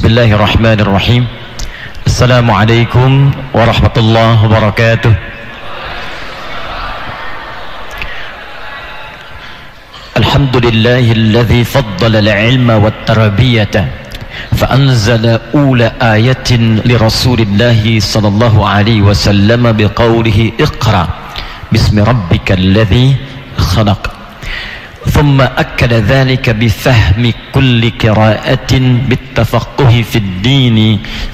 Bismillahirrahmanirrahim. Assalamualaikum warahmatullahi wabarakatuh. Alhamdulillahilladzi faddala al-ilma wat-tarbiyata fa anzala ula ayatin li Rasulillahi sallallahu alaihi wasallam biqaulihi iqra bismi rabbikal ladzi khalaq. ثم أكد ذلك بفهم كل قراءة بالتفقه في الدين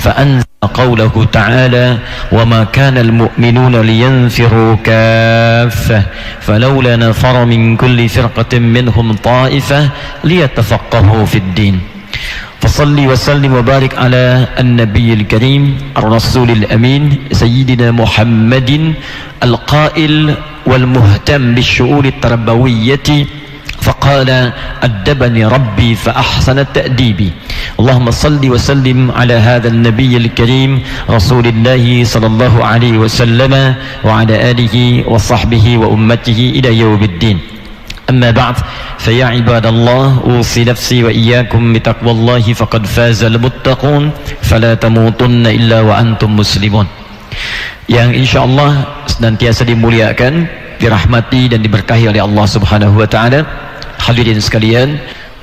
فأنزل قوله تعالى وما كان المؤمنون لينفروا كافة فلولا نفر من كل فرقة منهم طائفة ليتفقهوا في الدين فصل وسلم وبارك على النبي الكريم الرسول الأمين سيدنا محمد القائل والمهتم بالشؤون التربوية فقال أدبني ربي فأحسن تأديبي. اللهم صل وسلم على هذا النبي الكريم رسول الله صلى الله عليه وسلم وعلى آله وصحبه وأمته إلى يوم الدين. أما بعد فيا عباد الله أوصي نفسي وإياكم بتقوى الله فقد فاز المتقون فلا تموتن إلا وأنتم مسلمون. Yang insyaallah senantiasa dimuliakan, dirahmati dan diberkahi oleh Allah Subhanahu wa taala. Hadirin sekalian,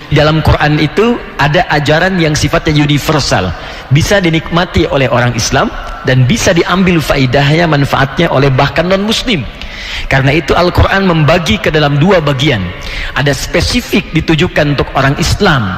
dalam Quran itu ada ajaran yang sifatnya universal, bisa dinikmati oleh orang Islam dan bisa diambil faedahnya, manfaatnya oleh bahkan non muslim. Karena itu Al-Quran membagi ke dalam dua bagian. Ada spesifik ditujukan untuk orang Islam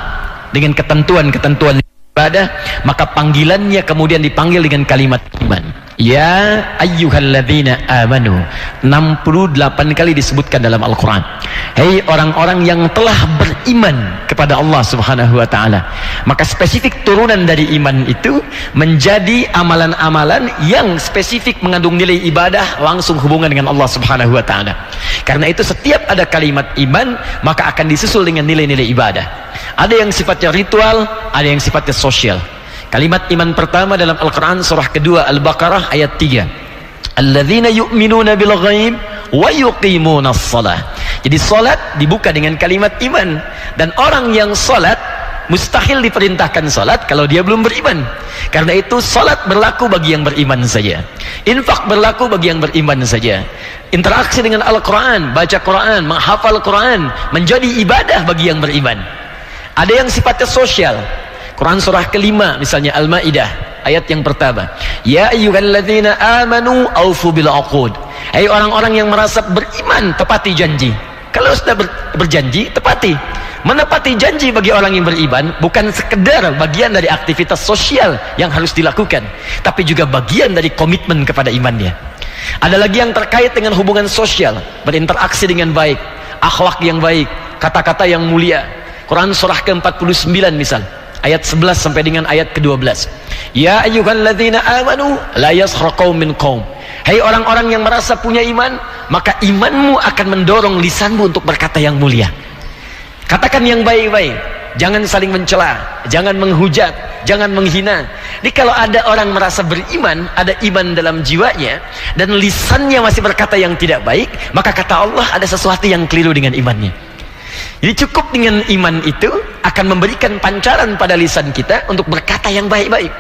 dengan ketentuan-ketentuan ibadah, maka panggilannya kemudian dipanggil dengan kalimat iman. Ya ayyuhalladzina amanu, 68 kali disebutkan dalam Al-Quran. Hei orang-orang yang telah beriman kepada Allah Subhanahu wa ta'ala. Maka spesifik turunan dari iman itu menjadi amalan-amalan yang spesifik mengandung nilai ibadah, langsung hubungan dengan Allah Subhanahu wa ta'ala. Karena itu setiap ada kalimat iman maka akan disusul dengan nilai-nilai ibadah. Ada yang sifatnya ritual, ada yang sifatnya sosial. Kalimat iman pertama dalam Al-Quran surah kedua Al-Baqarah ayat 3. Alladzina yu'minuna bil ghaib wa yuqimunas shalah. Jadi salat dibuka dengan kalimat iman, dan orang yang salat mustahil diperintahkan salat kalau dia belum beriman. Karena itu salat berlaku bagi yang beriman saja. Infak berlaku bagi yang beriman saja. Interaksi dengan Al-Quran, baca Quran, menghafal Quran menjadi ibadah bagi yang beriman. Ada yang sifatnya sosial. Quran surah kelima misalnya Al-Maidah ayat yang pertama, ya ayyuhalladzina amanu aufu bil uqud. Hai orang-orang yang merasa beriman, tepati janji. Kalau sudah berjanji, tepati. Menepati janji bagi orang yang beriman bukan sekedar bagian dari aktivitas sosial yang harus dilakukan, tapi juga bagian dari komitmen kepada imannya. Ada lagi yang terkait dengan hubungan sosial, berinteraksi dengan baik, akhlak yang baik, kata-kata yang mulia. Quran surah ke-49 misal ayat 11 sampai dengan ayat ke-12. Ya ayyuhalladzina amanu la yaskhar qaumin qaum. Hai orang-orang yang merasa punya iman, maka imanmu akan mendorong lisanmu untuk berkata yang mulia. Katakan yang baik-baik, jangan saling mencela, jangan menghujat, jangan menghina. Jadi kalau ada orang merasa beriman, ada iman dalam jiwanya, dan lisannya masih berkata yang tidak baik, maka kata Allah ada sesuatu yang keliru dengan imannya. Jadi cukup dengan iman itu akan memberikan pancaran pada lisan kita untuk berkata yang baik-baik.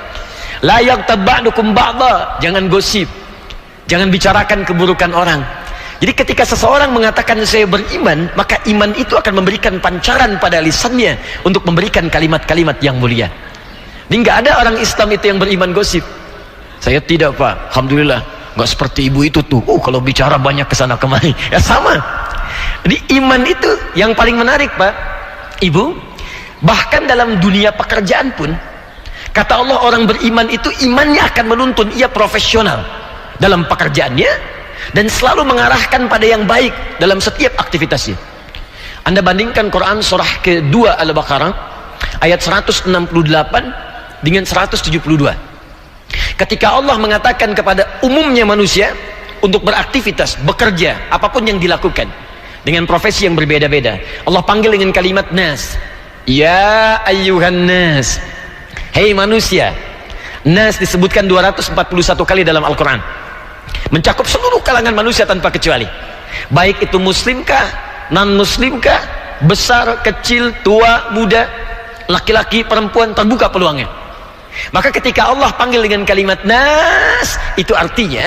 La yaghtab ba'dukum ba'dha, jangan gosip, jangan bicarakan keburukan orang. Jadi ketika seseorang mengatakan saya beriman, maka iman itu akan memberikan pancaran pada lisannya untuk memberikan kalimat-kalimat yang mulia. Ini nggak ada orang Islam itu yang beriman gosip. Saya tidak, Pak, alhamdulillah nggak seperti ibu itu tuh, kalau bicara banyak kesana kemari. Ya sama. Jadi iman itu yang paling menarik, Pak, Ibu. Bahkan dalam dunia pekerjaan pun, kata Allah orang beriman itu imannya akan menuntun ia profesional dalam pekerjaannya dan selalu mengarahkan pada yang baik dalam setiap aktivitasnya. Anda bandingkan Quran surah kedua Al-Baqarah ayat 168 dengan 172. Ketika Allah mengatakan kepada umumnya manusia untuk beraktivitas, bekerja, apapun yang dilakukan dengan profesi yang berbeda-beda, Allah panggil dengan kalimat nas. Ya ayyuhan nas, hei manusia. Nas disebutkan 241 kali dalam Al-Quran, mencakup seluruh kalangan manusia tanpa kecuali, baik itu muslimkah, non muslimkah, besar, kecil, tua, muda, laki-laki, perempuan, terbuka peluangnya. Maka ketika Allah panggil dengan kalimat nas, itu artinya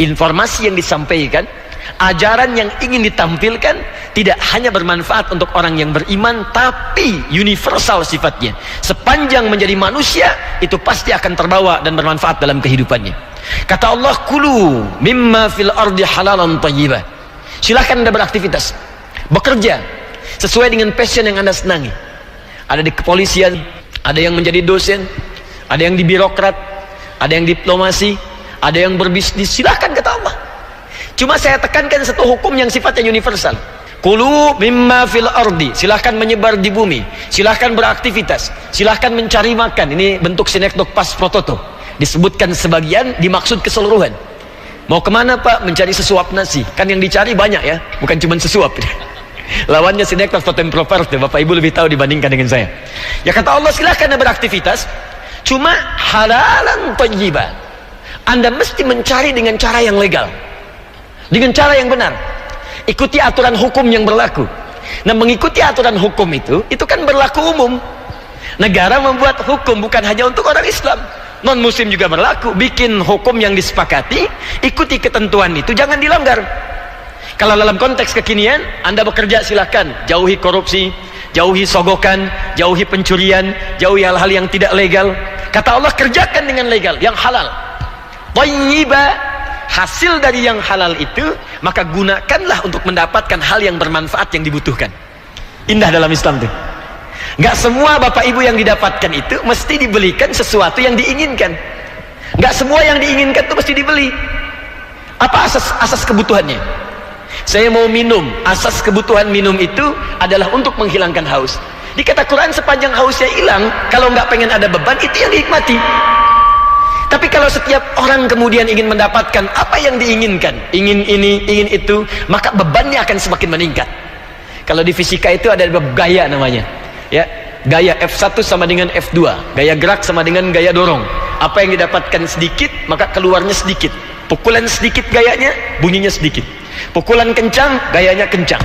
informasi yang disampaikan, ajaran yang ingin ditampilkan tidak hanya bermanfaat untuk orang yang beriman, tapi universal sifatnya. Sepanjang menjadi manusia, itu pasti akan terbawa dan bermanfaat dalam kehidupannya. Kata Allah, kulu mimma fil ardi halalan thayyibah. Silahkan Anda beraktivitas, bekerja sesuai dengan passion yang Anda senangi. Ada di kepolisian, ada yang menjadi dosen, ada yang di birokrat, ada yang diplomasi, ada yang berbisnis. Silahkan kata Allah. Cuma saya tekankan satu hukum yang sifatnya universal. Kulu mimma fil ardi. Silahkan menyebar di bumi, silahkan beraktivitas, silahkan mencari makan. Ini bentuk sinekdok pas prototo. Disebutkan sebagian, dimaksud keseluruhan. Mau kemana Pak? Mencari sesuap nasi. Kan yang dicari banyak ya, bukan cuma sesuap. Lawannya sinekdok totem properti. Bapak Ibu lebih tahu dibandingkan dengan saya. Ya kata Allah, silahkan beraktivitas, cuma halalan thayyibah. Anda mesti mencari dengan cara yang legal, dengan cara yang benar. Ikuti aturan hukum yang berlaku. Nah, mengikuti aturan hukum itu kan berlaku umum. Negara membuat hukum bukan hanya untuk orang Islam, non muslim juga berlaku. Bikin hukum yang disepakati, ikuti ketentuan itu, jangan dilanggar. Kalau dalam konteks kekinian, Anda bekerja silahkan, jauhi korupsi, jauhi sogokan, jauhi pencurian, jauhi hal-hal yang tidak legal. Kata Allah, kerjakan dengan legal, yang halal. Thayyibah, hasil dari yang halal itu, maka gunakanlah untuk mendapatkan hal yang bermanfaat yang dibutuhkan. Indah dalam Islam tuh. Gak semua Bapak Ibu yang didapatkan itu mesti dibelikan sesuatu yang diinginkan. Gak semua yang diinginkan itu mesti dibeli. Apa asas kebutuhannya? Saya mau minum, asas kebutuhan minum itu adalah untuk menghilangkan haus. Di kata Quran, sepanjang hausnya hilang, kalau nggak pengen ada beban, itu yang dinikmati. Tapi kalau setiap orang kemudian ingin mendapatkan apa yang diinginkan, ingin ini, ingin itu, maka bebannya akan semakin meningkat. Kalau di fisika itu ada bab gaya namanya, ya, gaya F1 sama dengan F2, gaya gerak sama dengan gaya dorong. Apa yang didapatkan sedikit, maka keluarnya sedikit. Pukulan sedikit gayanya, bunyinya sedikit. Pukulan kencang, gayanya kencang.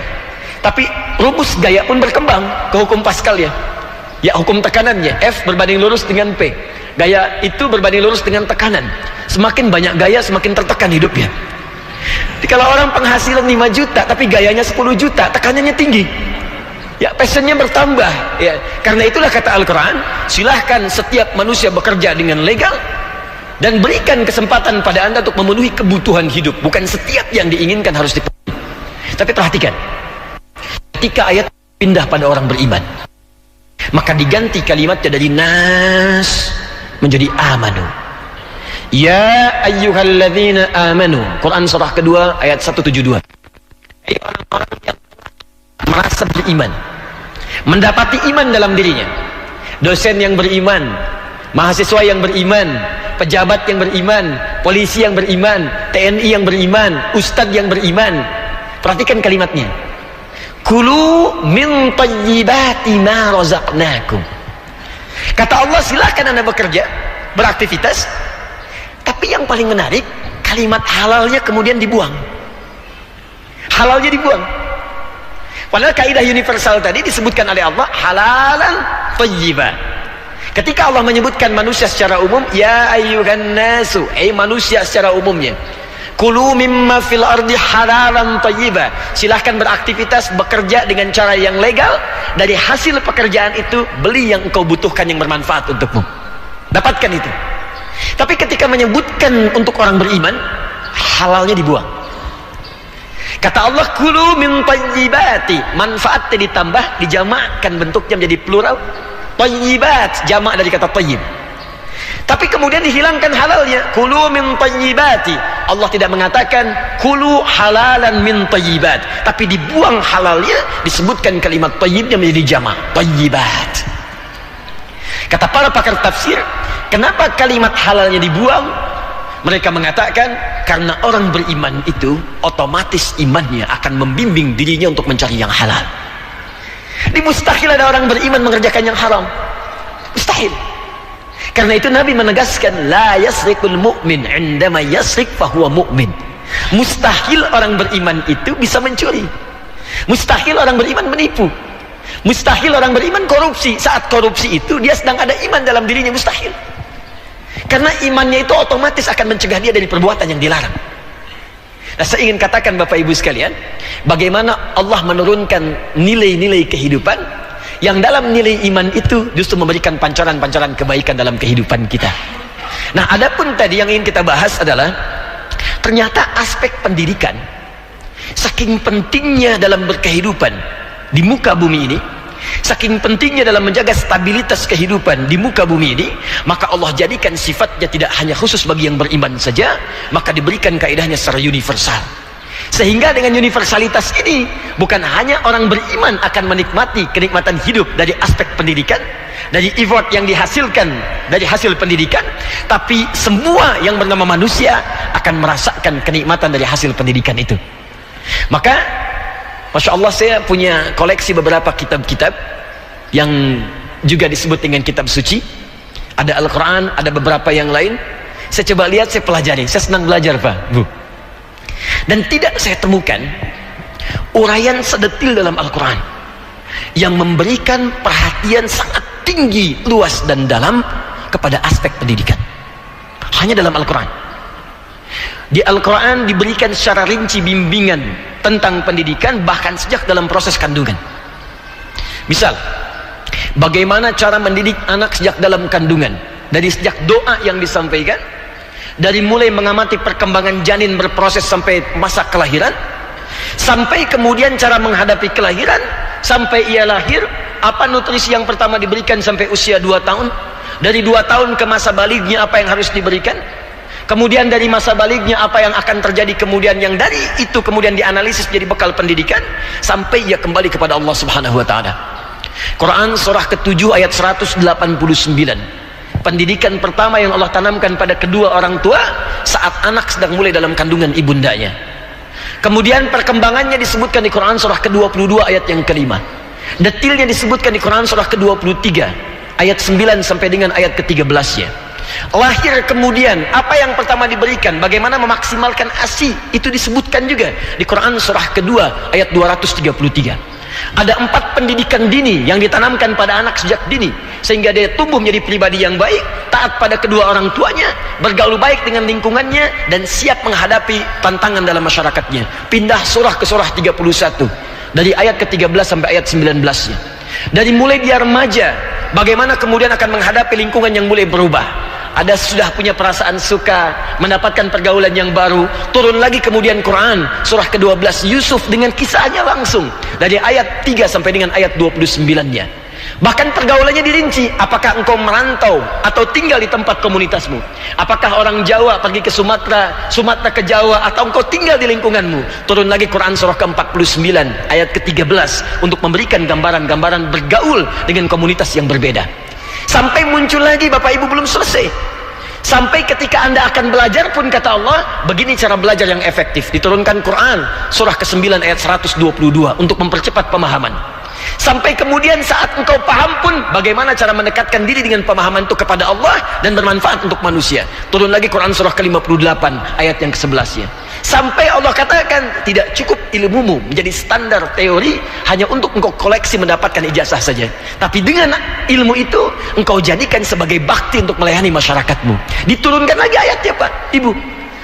Tapi rumus gaya pun berkembang ke hukum Pascal ya. Ya, hukum tekanannya, F berbanding lurus dengan P. Gaya itu berbanding lurus dengan tekanan. Semakin banyak gaya, semakin tertekan hidupnya. Jadi kalau orang penghasilan 5 juta tapi gayanya 10 juta, tekanannya tinggi. Ya, passionnya bertambah. Ya, karena itulah kata Al-Quran, silahkan setiap manusia bekerja dengan legal dan berikan kesempatan pada Anda untuk memenuhi kebutuhan hidup. Bukan setiap yang diinginkan harus dipenuhi. Tapi perhatikan, ketika ayat pindah pada orang beriman, maka diganti kalimatnya dari nas menjadi amanu. Ya ayyuhalladzina amanu. Quran surah kedua ayat 172. Hai orang-orang yang merasa beriman, mendapati iman dalam dirinya. Dosen yang beriman, mahasiswa yang beriman, pejabat yang beriman, polisi yang beriman, TNI yang beriman, ustadz yang beriman. Perhatikan kalimatnya. Kulu min thayyibati ma razaqnakum. Kata Allah, silahkan Anda bekerja, beraktivitas, tapi yang paling menarik, kalimat halalnya kemudian dibuang. Halalnya dibuang. Padahal kaidah universal tadi disebutkan oleh Allah, halalan thayyibah. Ketika Allah menyebutkan manusia secara umum, ya ayyuhan nasu, manusia secara umumnya, kulu mimma fil ardi halalan thayyibah. Silahkan beraktivitas, bekerja dengan cara yang legal. Dari hasil pekerjaan itu, beli yang engkau butuhkan yang bermanfaat untukmu. Dapatkan itu. Tapi ketika menyebutkan untuk orang beriman, halalnya dibuang. Kata Allah, kulu min thayyibati. Manfaatnya ditambah, dijamakkan bentuknya menjadi plural. Thayyibat, jamak dari kata thayyib. Tapi kemudian dihilangkan halalnya, kulu min thayyibati. Allah tidak mengatakan kulu halalan min thayyibat, tapi dibuang halalnya, disebutkan kalimat thayyibnya menjadi jamak, thayyibat. Kata para pakar tafsir, kenapa kalimat halalnya dibuang? Mereka mengatakan karena orang beriman itu otomatis imannya akan membimbing dirinya untuk mencari yang halal. Mustahil ada orang beriman mengerjakan yang haram. Mustahil. Karena itu Nabi menegaskan, la yasriqul mu'min indama yasriq fahuwa mu'min. Mustahil orang beriman itu bisa mencuri. Mustahil orang beriman menipu. Mustahil orang beriman korupsi. Saat korupsi itu dia sedang ada iman dalam dirinya, mustahil. Karena imannya itu otomatis akan mencegah dia dari perbuatan yang dilarang. Nah, saya ingin katakan Bapak Ibu sekalian, bagaimana Allah menurunkan nilai-nilai kehidupan yang dalam nilai iman itu justru memberikan pancaran-pancaran kebaikan dalam kehidupan kita. Nah, adapun tadi yang ingin kita bahas adalah ternyata aspek pendidikan saking pentingnya dalam berkehidupan di muka bumi ini, saking pentingnya dalam menjaga stabilitas kehidupan di muka bumi ini, maka Allah jadikan sifatnya tidak hanya khusus bagi yang beriman saja, maka diberikan kaidahnya secara universal. Sehingga dengan universalitas ini, bukan hanya orang beriman akan menikmati kenikmatan hidup dari aspek pendidikan, dari effort yang dihasilkan dari hasil pendidikan, tapi semua yang bernama manusia akan merasakan kenikmatan dari hasil pendidikan itu. Maka Masya Allah, saya punya koleksi beberapa kitab-kitab yang juga disebut dengan kitab suci. Ada Al-Quran, ada beberapa yang lain. Saya coba lihat, saya pelajari. Saya senang belajar Pak, Bu. Dan tidak saya temukan uraian sedetil dalam Al-Quran yang memberikan perhatian sangat tinggi, luas dan dalam kepada aspek pendidikan. Hanya dalam Al-Quran. Di Al-Quran diberikan secara rinci bimbingan tentang pendidikan, bahkan sejak dalam proses kandungan. Misal, bagaimana cara mendidik anak sejak dalam kandungan, dari sejak doa yang disampaikan, dari mulai mengamati perkembangan janin berproses sampai masa kelahiran, sampai kemudian cara menghadapi kelahiran, sampai ia lahir, apa nutrisi yang pertama diberikan sampai usia 2 tahun, dari 2 tahun ke masa balignya apa yang harus diberikan, kemudian dari masa balignya apa yang akan terjadi, kemudian yang dari itu kemudian dianalisis jadi bekal pendidikan sampai ia kembali kepada Allah Subhanahu wa taala. Quran surah ke-7 ayat 189. Pendidikan pertama yang Allah tanamkan pada kedua orang tua saat anak sedang mulai dalam kandungan ibundanya. Kemudian perkembangannya disebutkan di Quran surah ke-22 ayat yang kelima. Detilnya disebutkan di Quran surah ke-23 ayat 9 sampai dengan ayat ke-13-nya. Lahir kemudian apa yang pertama diberikan, bagaimana memaksimalkan ASI, itu disebutkan juga di Quran surah kedua ayat 233. Ada 4 pendidikan dini yang ditanamkan pada anak sejak dini sehingga dia tumbuh menjadi pribadi yang baik, taat pada kedua orang tuanya, bergaul baik dengan lingkungannya, dan siap menghadapi tantangan dalam masyarakatnya. Pindah surah ke surah 31 dari ayat ke-13 sampai ayat 19-nya. Dari mulai dia remaja, bagaimana kemudian akan menghadapi lingkungan yang mulai berubah. Ada sudah punya perasaan suka, mendapatkan pergaulan yang baru. Turun lagi kemudian Quran surah ke-12 Yusuf dengan kisahnya langsung dari ayat 3 sampai dengan ayat 29-nya. Bahkan pergaulannya dirinci, apakah engkau merantau atau tinggal di tempat komunitasmu, apakah orang Jawa pergi ke Sumatera, Sumatera ke Jawa, atau engkau tinggal di lingkunganmu. Turun lagi Quran surah ke-49 ayat ke-13 untuk memberikan gambaran-gambaran bergaul dengan komunitas yang berbeda. Sampai muncul lagi, Bapak Ibu, belum selesai, sampai ketika Anda akan belajar pun kata Allah, begini cara belajar yang efektif. Diturunkan Quran surah ke-9 ayat 122 untuk mempercepat pemahaman. Sampai kemudian saat engkau paham pun, bagaimana cara mendekatkan diri dengan pemahaman itu kepada Allah dan bermanfaat untuk manusia. Turun lagi Quran surah ke-58 ayat yang ke-11-nya. Sampai Allah katakan, tidak cukup ilmumu menjadi standar teori hanya untuk engkau koleksi mendapatkan ijazah saja, tapi dengan ilmu itu engkau jadikan sebagai bakti untuk melayani masyarakatmu. Diturunkan lagi ayatnya Pak Ibu.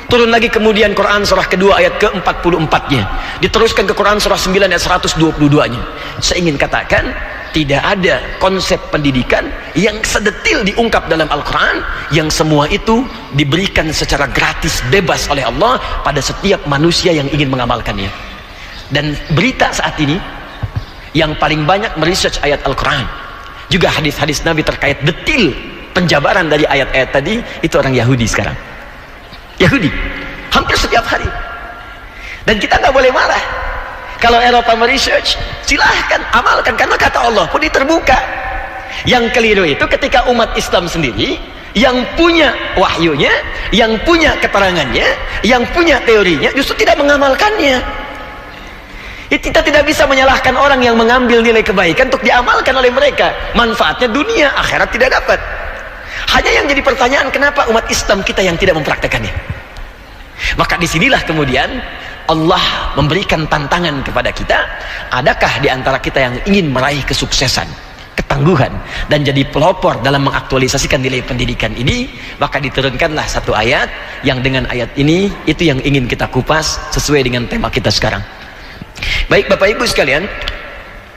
Turun lagi kemudian Quran surah kedua ayat ke-44-nya. Diteruskan ke Quran surah 9 ayat 122-nya. Saya ingin katakan, tidak ada konsep pendidikan yang sedetil diungkap dalam Al-Quran, yang semua itu diberikan secara gratis, bebas oleh Allah pada setiap manusia yang ingin mengamalkannya. Dan berita saat ini yang paling banyak meresearch ayat Al-Quran, juga hadis-hadis Nabi terkait detil penjabaran dari ayat-ayat tadi, itu orang Yahudi sekarang. Yahudi hampir setiap hari. Dan kita nggak boleh marah kalau Eropa meresearch. Silahkan amalkan, karena kata Allah pun terbuka. Yang keliru itu ketika umat Islam sendiri yang punya wahyunya, yang punya keterangannya, yang punya teorinya, justru tidak mengamalkannya. Kita tidak bisa menyalahkan orang yang mengambil nilai kebaikan untuk diamalkan oleh mereka. Manfaatnya dunia, akhirat tidak dapat. Hanya yang jadi pertanyaan, kenapa umat Islam kita yang tidak mempraktekannya? Maka disinilah kemudian Allah memberikan tantangan kepada kita. Adakah di antara kita yang ingin meraih kesuksesan, ketangguhan dan jadi pelopor dalam mengaktualisasikan nilai pendidikan ini, maka diturunkanlah satu ayat yang dengan ayat ini itu yang ingin kita kupas sesuai dengan tema kita sekarang. Baik Bapak Ibu sekalian,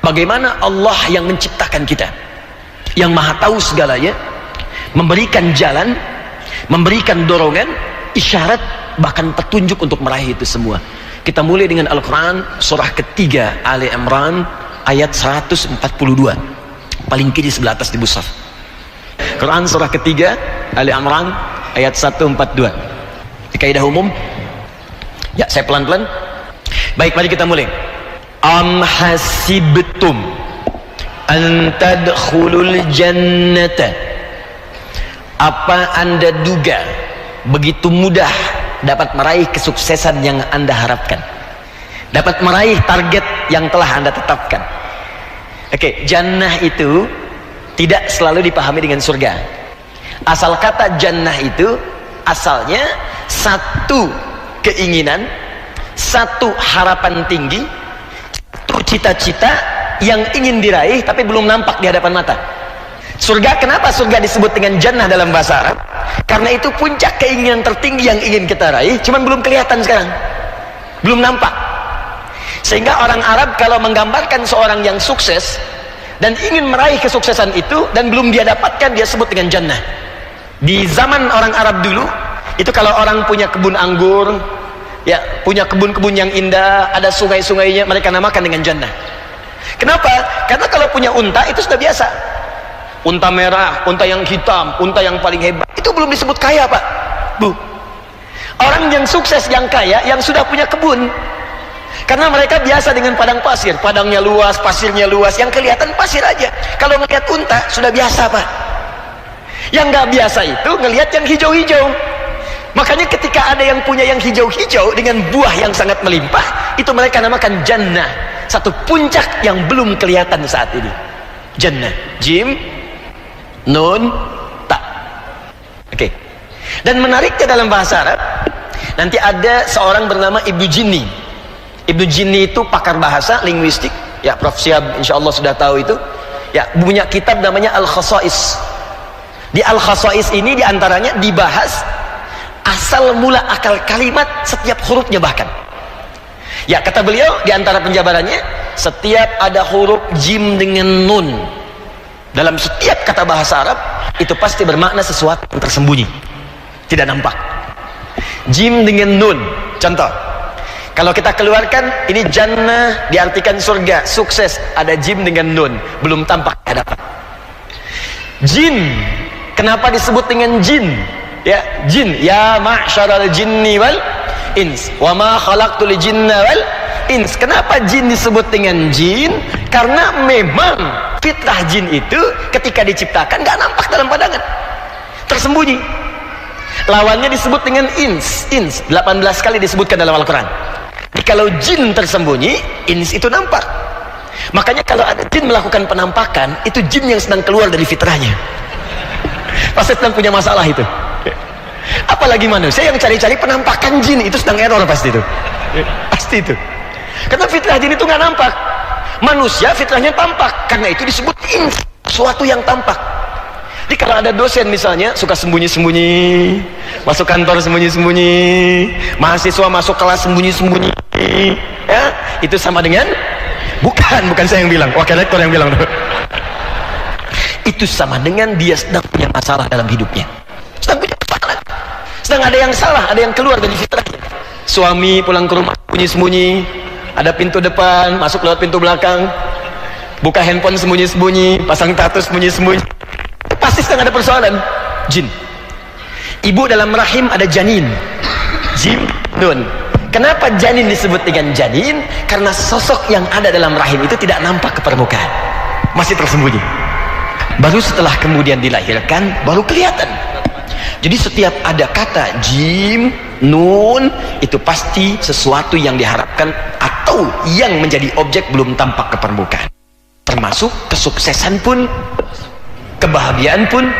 bagaimana Allah yang menciptakan kita, yang maha tahu segalanya, memberikan jalan, memberikan dorongan, isyarat, bahkan petunjuk untuk meraih itu semua. Kita mulai dengan Al-Quran surah ketiga Ali Imran ayat 142, paling kiri sebelah atas di mushaf. Quran surah ketiga Ali Imran ayat 142. Di kaidah umum ya, saya pelan-pelan. Baik, mari kita mulai. Am hasibtum an tadkhulul jannata, apa Anda duga begitu mudah dapat meraih kesuksesan yang Anda harapkan, dapat meraih target yang telah Anda tetapkan? Oke, jannah itu tidak selalu dipahami dengan surga. Asal kata jannah itu asalnya satu keinginan, satu harapan tinggi, satu cita-cita yang ingin diraih tapi belum nampak di hadapan mata. Surga, kenapa surga disebut dengan jannah dalam bahasa Arab? Karena itu puncak keinginan tertinggi yang ingin kita raih, cuman belum kelihatan sekarang, belum nampak. Sehingga orang Arab kalau menggambarkan seorang yang sukses dan ingin meraih kesuksesan itu dan belum dia dapatkan, dia sebut dengan jannah. Di zaman orang Arab dulu itu kalau orang punya kebun anggur, ya, punya kebun-kebun yang indah, ada sungai-sungainya, mereka namakan dengan jannah. Kenapa? Karena kalau punya unta itu sudah biasa. Unta merah, unta yang hitam, unta yang paling hebat, itu belum disebut kaya, Pak, Bu. Orang yang sukses, yang kaya, yang sudah punya kebun. Karena mereka biasa dengan padang pasir, padangnya luas, pasirnya luas, yang kelihatan pasir aja. Kalau ngelihat unta sudah biasa, Pak. Yang nggak biasa itu ngelihat yang hijau-hijau. Makanya ketika ada yang punya yang hijau-hijau dengan buah yang sangat melimpah, itu mereka namakan jannah, satu puncak yang belum kelihatan saat ini. Jannah, jim, nun, ta. Oke. Dan menariknya dalam bahasa Arab, nanti ada seorang bernama Ibnu Jinni. Ibnu Jinni itu pakar bahasa linguistik, ya, Prof. Syihab insyaallah sudah tahu itu. Ya, punya kitab namanya Al-Khasais. Di Al-Khasais ini diantaranya dibahas asal mula akal kalimat setiap hurufnya bahkan. Ya, kata beliau diantara penjabarannya, setiap ada huruf jim dengan nun dalam setiap kata bahasa Arab itu pasti bermakna sesuatu yang tersembunyi, tidak nampak. Jim dengan nun, contoh, kalau kita keluarkan ini jannah diartikan surga, sukses, ada jim dengan nun, belum tampak di hadapan. Jin, kenapa disebut dengan jin? Ya, jin, ya ma'syaral jinni wal ins wa ma khalaqtul jinna wal ins. Kenapa jin disebut dengan jin? Karena memang fitrah jin itu ketika diciptakan gak nampak dalam pandangan, tersembunyi. Lawannya disebut dengan ins. Ins 18 kali disebutkan dalam Al-Quran. Jadi kalau jin tersembunyi, ins itu nampak. Makanya kalau ada jin melakukan penampakan, itu jin yang sedang keluar dari fitrahnya, pasti sedang punya masalah itu. Apalagi manusia yang cari-cari penampakan jin, itu sedang error pasti itu. Pasti itu. Karena fitrah jin itu nggak nampak. Manusia fitrahnya tampak, karena itu disebut ins, sesuatu yang tampak. Jadi kalau ada dosen misalnya suka sembunyi-sembunyi, masuk kantor sembunyi-sembunyi, mahasiswa masuk kelas sembunyi-sembunyi, ya, itu sama dengan bukan saya yang bilang, wakil rektor yang bilang. Itu sama dengan dia sedang punya masalah dalam hidupnya, sedang punya masalah, sedang ada yang salah, ada yang keluar dari fitrahnya. Suami pulang ke rumah sembunyi-sembunyi, ada pintu depan, masuk lewat pintu belakang, buka handphone sembunyi-sembunyi, pasang tato sembunyi-sembunyi, pasti sedang ada persoalan. Jin. Ibu dalam rahim ada janin, jim, nun. Kenapa janin disebut dengan janin? Karena sosok yang ada dalam rahim itu tidak nampak ke permukaan, masih tersembunyi. Baru setelah kemudian dilahirkan baru kelihatan. Jadi setiap ada kata jim, nun, itu pasti sesuatu yang diharapkan atau yang menjadi objek belum tampak ke permukaan. Termasuk kesuksesan pun, kebahagiaan pun,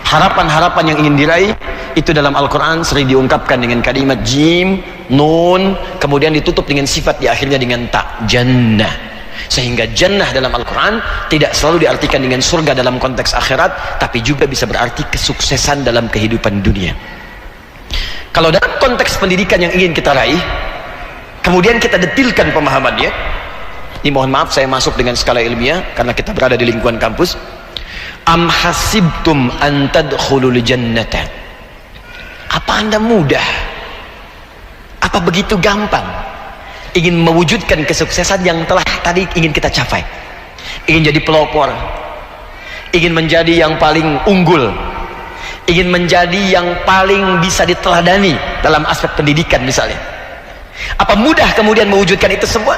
harapan-harapan yang ingin diraih, itu dalam Al-Quran sering diungkapkan dengan kalimat jim, nun, kemudian ditutup dengan sifat di akhirnya dengan ta, jannah. Sehingga jannah dalam Al-Quran tidak selalu diartikan dengan surga dalam konteks akhirat, tapi juga bisa berarti kesuksesan dalam kehidupan dunia. Kalau dalam konteks pendidikan yang ingin kita raih, kemudian kita detilkan pemahamannya. Ini mohon maaf saya masuk dengan skala ilmiah karena kita berada di lingkungan kampus. Am hasibtum an tadkhulul jannata. Apa Anda mudah? Apa begitu gampang ingin mewujudkan kesuksesan yang telah tadi ingin kita capai? Ingin jadi pelopor, ingin menjadi yang paling unggul, ingin menjadi yang paling bisa diteladani dalam aspek pendidikan misalnya. Apa mudah kemudian mewujudkan itu semua?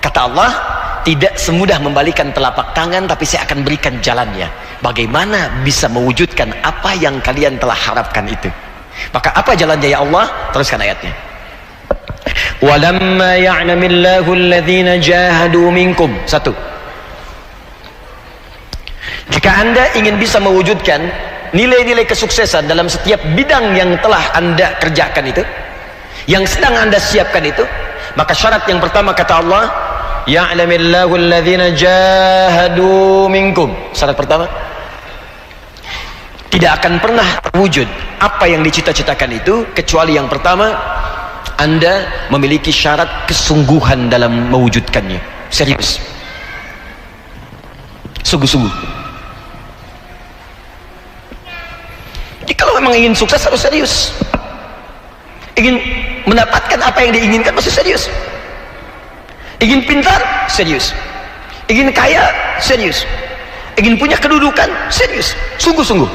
Kata Allah, tidak semudah membalikan telapak tangan, tapi saya akan berikan jalannya. Bagaimana bisa mewujudkan apa yang kalian telah harapkan itu? Maka apa jalannya ya Allah? Teruskan ayatnya. Walamma ya'lamillahu alladhina jahadu minkum. Satu. Jika Anda ingin bisa mewujudkan nilai-nilai kesuksesan dalam setiap bidang yang telah Anda kerjakan itu, yang sedang Anda siapkan itu, maka syarat yang pertama kata Allah, ya'lamillahu alladhina jahadu minkum. Syarat pertama, tidak akan pernah terwujud apa yang dicita-citakan itu kecuali yang pertama, Anda memiliki syarat kesungguhan dalam mewujudkannya. Serius, sungguh-sungguh. Jadi kalau memang ingin sukses harus serius. Ingin mendapatkan apa yang diinginkan masih serius. Ingin pintar, serius. Ingin kaya, serius. Ingin punya kedudukan, serius. Sungguh-sungguh.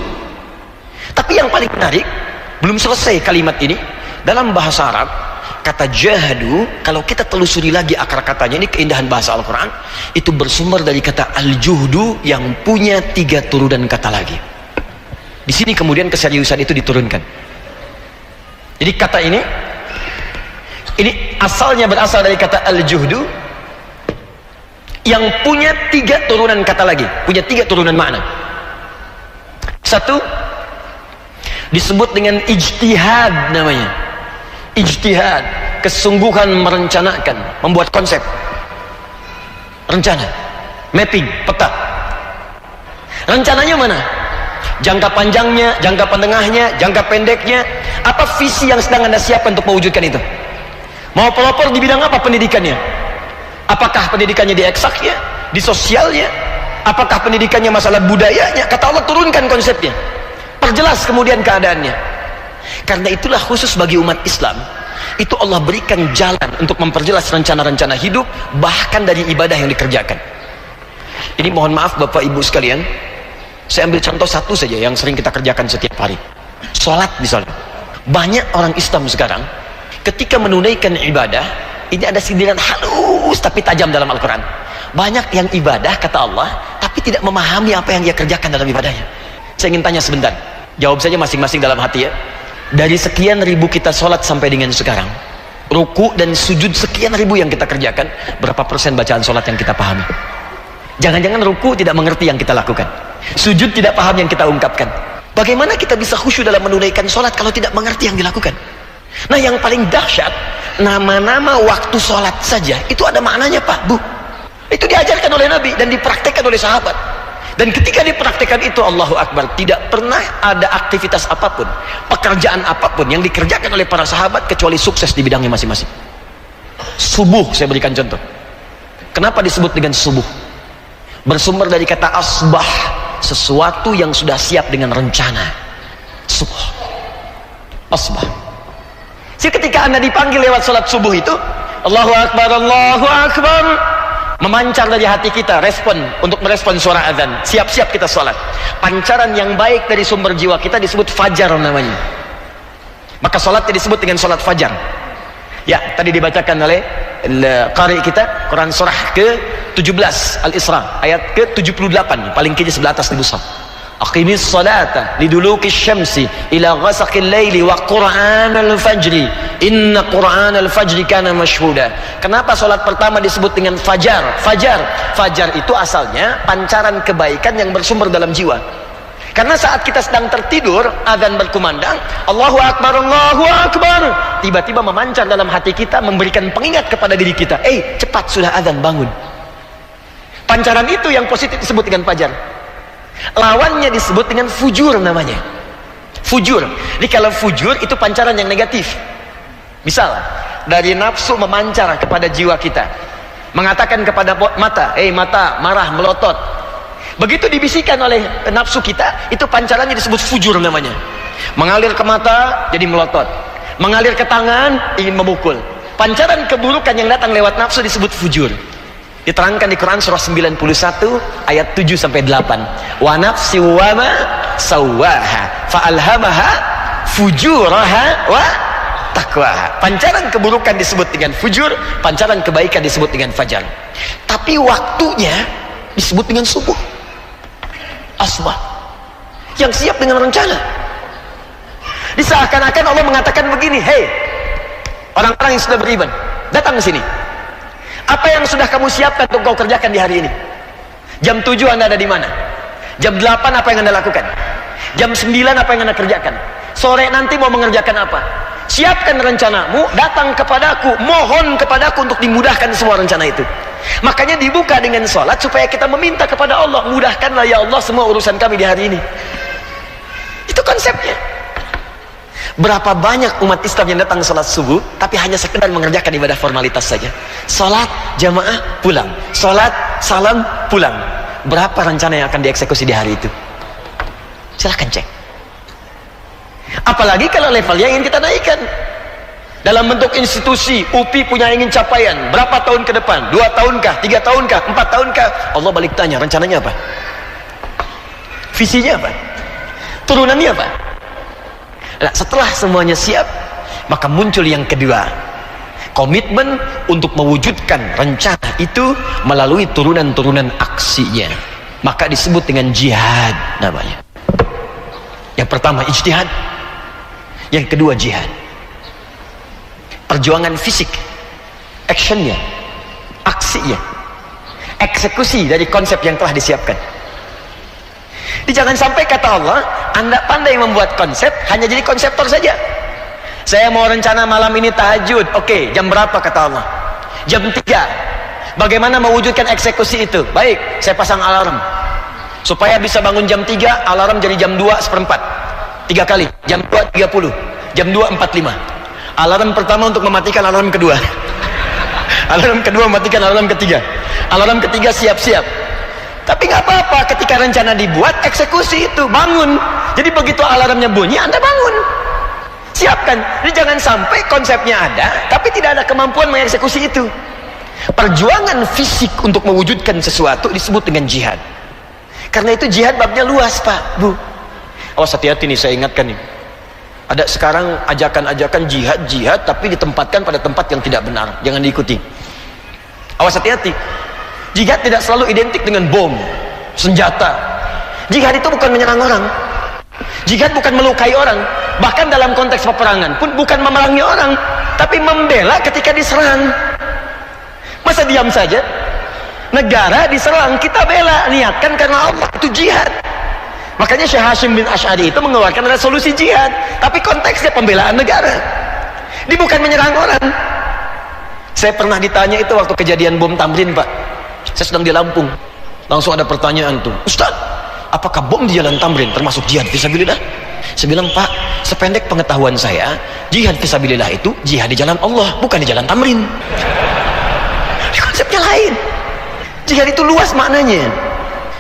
Tapi yang paling menarik, belum selesai kalimat ini. Dalam bahasa Arab, kata jahadu, kalau kita telusuri lagi akar katanya, ini keindahan bahasa Al-Quran, itu bersumber dari kata al-juhdu yang punya 3 turunan kata lagi. Di sini kemudian keseriusan itu diturunkan. Jadi kata ini asalnya berasal dari kata al-juhdu yang punya 3 turunan kata lagi, punya 3 turunan makna. Satu, disebut dengan ijtihad namanya. Ijtihad, kesungguhan merencanakan, membuat konsep, rencana, mapping, peta. Rencananya mana? Jangka panjangnya, jangka menengahnya, jangka pendeknya. Apa visi yang sedang Anda siapkan untuk mewujudkan itu? Mau pelopor di bidang apa pendidikannya? Apakah pendidikannya di eksaknya, di sosialnya? Apakah pendidikannya masalah budayanya? Kata Allah, turunkan konsepnya, perjelas kemudian keadaannya. Karena itulah khusus bagi umat Islam, itu Allah berikan jalan untuk memperjelas rencana-rencana hidup, bahkan dari ibadah yang dikerjakan. Ini mohon maaf Bapak Ibu sekalian, saya ambil contoh satu saja yang sering kita kerjakan setiap hari. Sholat misalnya. Banyak orang Islam sekarang ketika menunaikan ibadah, ini ada sindiran halus tapi tajam dalam Al-Quran. Banyak yang ibadah kata Allah, tapi tidak memahami apa yang dia kerjakan dalam ibadahnya. Saya ingin tanya sebentar, jawab saja masing-masing dalam hati ya. Dari sekian ribu kita sholat sampai dengan sekarang, ruku dan sujud sekian ribu yang kita kerjakan, berapa persen bacaan sholat yang kita pahami? Jangan-jangan ruku tidak mengerti yang kita lakukan, sujud tidak paham yang kita ungkapkan. Bagaimana kita bisa khusyuk dalam menunaikan sholat kalau tidak mengerti yang dilakukan? Nah, yang paling dahsyat, nama-nama waktu sholat saja itu ada maknanya Pak Bu. Itu diajarkan oleh Nabi dan dipraktekkan oleh sahabat. Dan ketika dipraktekkan itu, Allahu Akbar, tidak pernah ada aktivitas apapun, pekerjaan apapun yang dikerjakan oleh para sahabat kecuali sukses di bidangnya masing-masing. Subuh saya berikan contoh. Kenapa disebut dengan subuh? Bersumber dari kata asbah, sesuatu yang sudah siap dengan rencana. Subuh, asbah. Jadi ketika Anda dipanggil lewat salat subuh itu, Allahu Akbar, Allahu Akbar, memancar dari hati kita, respon untuk merespon suara azan, siap-siap kita sholat. Pancaran yang baik dari sumber jiwa kita disebut fajar namanya. Maka sholatnya disebut dengan sholat fajar. Ya, tadi dibacakan oleh qari kita Quran surah ke-17 Al-Isra ayat ke-78, paling kiri sebelah atas di mushaf. Aqimis salata liduluki syamsi ila ghasaqil laili wa qur'anal fajri inna qur'anal fajri kana mashhuda. Kenapa salat pertama disebut dengan fajar? Fajar itu asalnya pancaran kebaikan yang bersumber dalam jiwa. Karena saat kita sedang tertidur, azan berkumandang, Allahu Akbar, Allahu Akbar, tiba-tiba memancar dalam hati kita, memberikan pengingat kepada diri kita, cepat sudah azan, bangun. Pancaran itu yang positif disebut dengan fajar. Lawannya disebut dengan fujur namanya. Fujur. Jadi kalau fujur itu pancaran yang negatif. Misal, dari nafsu memancar kepada jiwa kita, mengatakan kepada mata, mata, marah, melotot. Begitu dibisikkan oleh nafsu kita, itu pancarannya disebut fujur namanya. Mengalir ke mata, jadi melotot. Mengalir ke tangan, ingin memukul. Pancaran keburukan yang datang lewat nafsu disebut fujur. Diterangkan di Quran surah 91 ayat 7-8. Wa nafsi wa ma sawwaha fa alhamaha fujuraha wa taqwaha. Pancaran keburukan disebut dengan fujur, pancaran kebaikan disebut dengan fajar. Tapi waktunya disebut dengan subuh. Asbah. Yang siap dengan rencana. Diseakan-akan Allah mengatakan begini, "Hei, orang-orang yang sudah beriman, datang ke sini. Apa yang sudah kamu siapkan untuk kau kerjakan di hari ini? Jam 7 Anda ada di mana? Jam 8 apa yang Anda lakukan? Jam 9 apa yang Anda kerjakan? Sore nanti mau mengerjakan apa? Siapkan rencanamu, datang kepadaku, mohon kepadaku untuk dimudahkan semua rencana itu." Makanya dibuka dengan sholat supaya kita meminta kepada Allah, mudahkanlah ya Allah semua urusan kami di hari ini. Itu konsepnya. Berapa banyak umat Islam yang datang sholat subuh tapi hanya sekedar mengerjakan ibadah formalitas saja. Sholat jamaah pulang, sholat salam pulang. Berapa rencana yang akan dieksekusi di hari itu? Silahkan cek. Apalagi kalau levelnya ingin kita naikkan dalam bentuk institusi. UPI punya ingin capaian berapa tahun ke depan, 2 tahunkah, 3 tahunkah, 4 tahunkah? Allah balik tanya, rencananya apa? Visinya apa? Turunannya apa? Nah, setelah semuanya siap, maka muncul yang kedua, komitmen untuk mewujudkan rencana itu melalui turunan-turunan aksinya. Maka disebut dengan jihad namanya. Yang pertama ijtihad, yang kedua jihad. Perjuangan fisik, actionnya, aksinya, eksekusi dari konsep yang telah disiapkan. Jangan sampai kata Allah, Anda pandai membuat konsep, hanya jadi konseptor saja. Saya mau rencana malam ini tahajud. Oke, jam berapa kata Allah? Jam 3. Bagaimana mewujudkan eksekusi itu? Baik, saya pasang alarm. Supaya bisa bangun jam 3, alarm jadi jam 2:04. 3 kali, jam 2:30, jam 2:45. Alarm pertama untuk mematikan alarm kedua. Alarm kedua mematikan alarm ketiga. Alarm ketiga siap-siap. Tapi nggak apa-apa, ketika rencana dibuat, eksekusi itu, bangun. Jadi begitu alarmnya bunyi, Anda bangun. Siapkan. Jadi jangan sampai konsepnya ada, tapi tidak ada kemampuan mengeksekusi itu. Perjuangan fisik untuk mewujudkan sesuatu disebut dengan jihad. Karena itu jihad babnya luas, Pak, Bu. Awas hati-hati nih, saya ingatkan nih. Ada sekarang ajakan-ajakan jihad, tapi ditempatkan pada tempat yang tidak benar. Jangan diikuti. Awas hati-hati. Jihad tidak selalu identik dengan bom, senjata. Jihad itu bukan menyerang orang. Jihad bukan melukai orang. Bahkan dalam konteks peperangan pun bukan memerangi orang, tapi membela ketika diserang. Masa diam saja? Negara diserang, kita bela, niatkan karena Allah, itu jihad. Makanya Syekh Hashim bin Asy'ari itu mengeluarkan resolusi jihad, tapi konteksnya pembelaan negara. Dia bukan menyerang orang. Saya pernah ditanya itu waktu kejadian bom Tamrin, Pak. Saya sedang di Lampung, langsung ada pertanyaan tuh, Ustaz, apakah bom di jalan Tamrin termasuk jihad fisabilillah? Saya bilang, Pak, sependek pengetahuan saya, jihad fisabilillah itu jihad di jalan Allah, bukan di jalan Tamrin. Konsepnya lain. Jihad itu luas maknanya.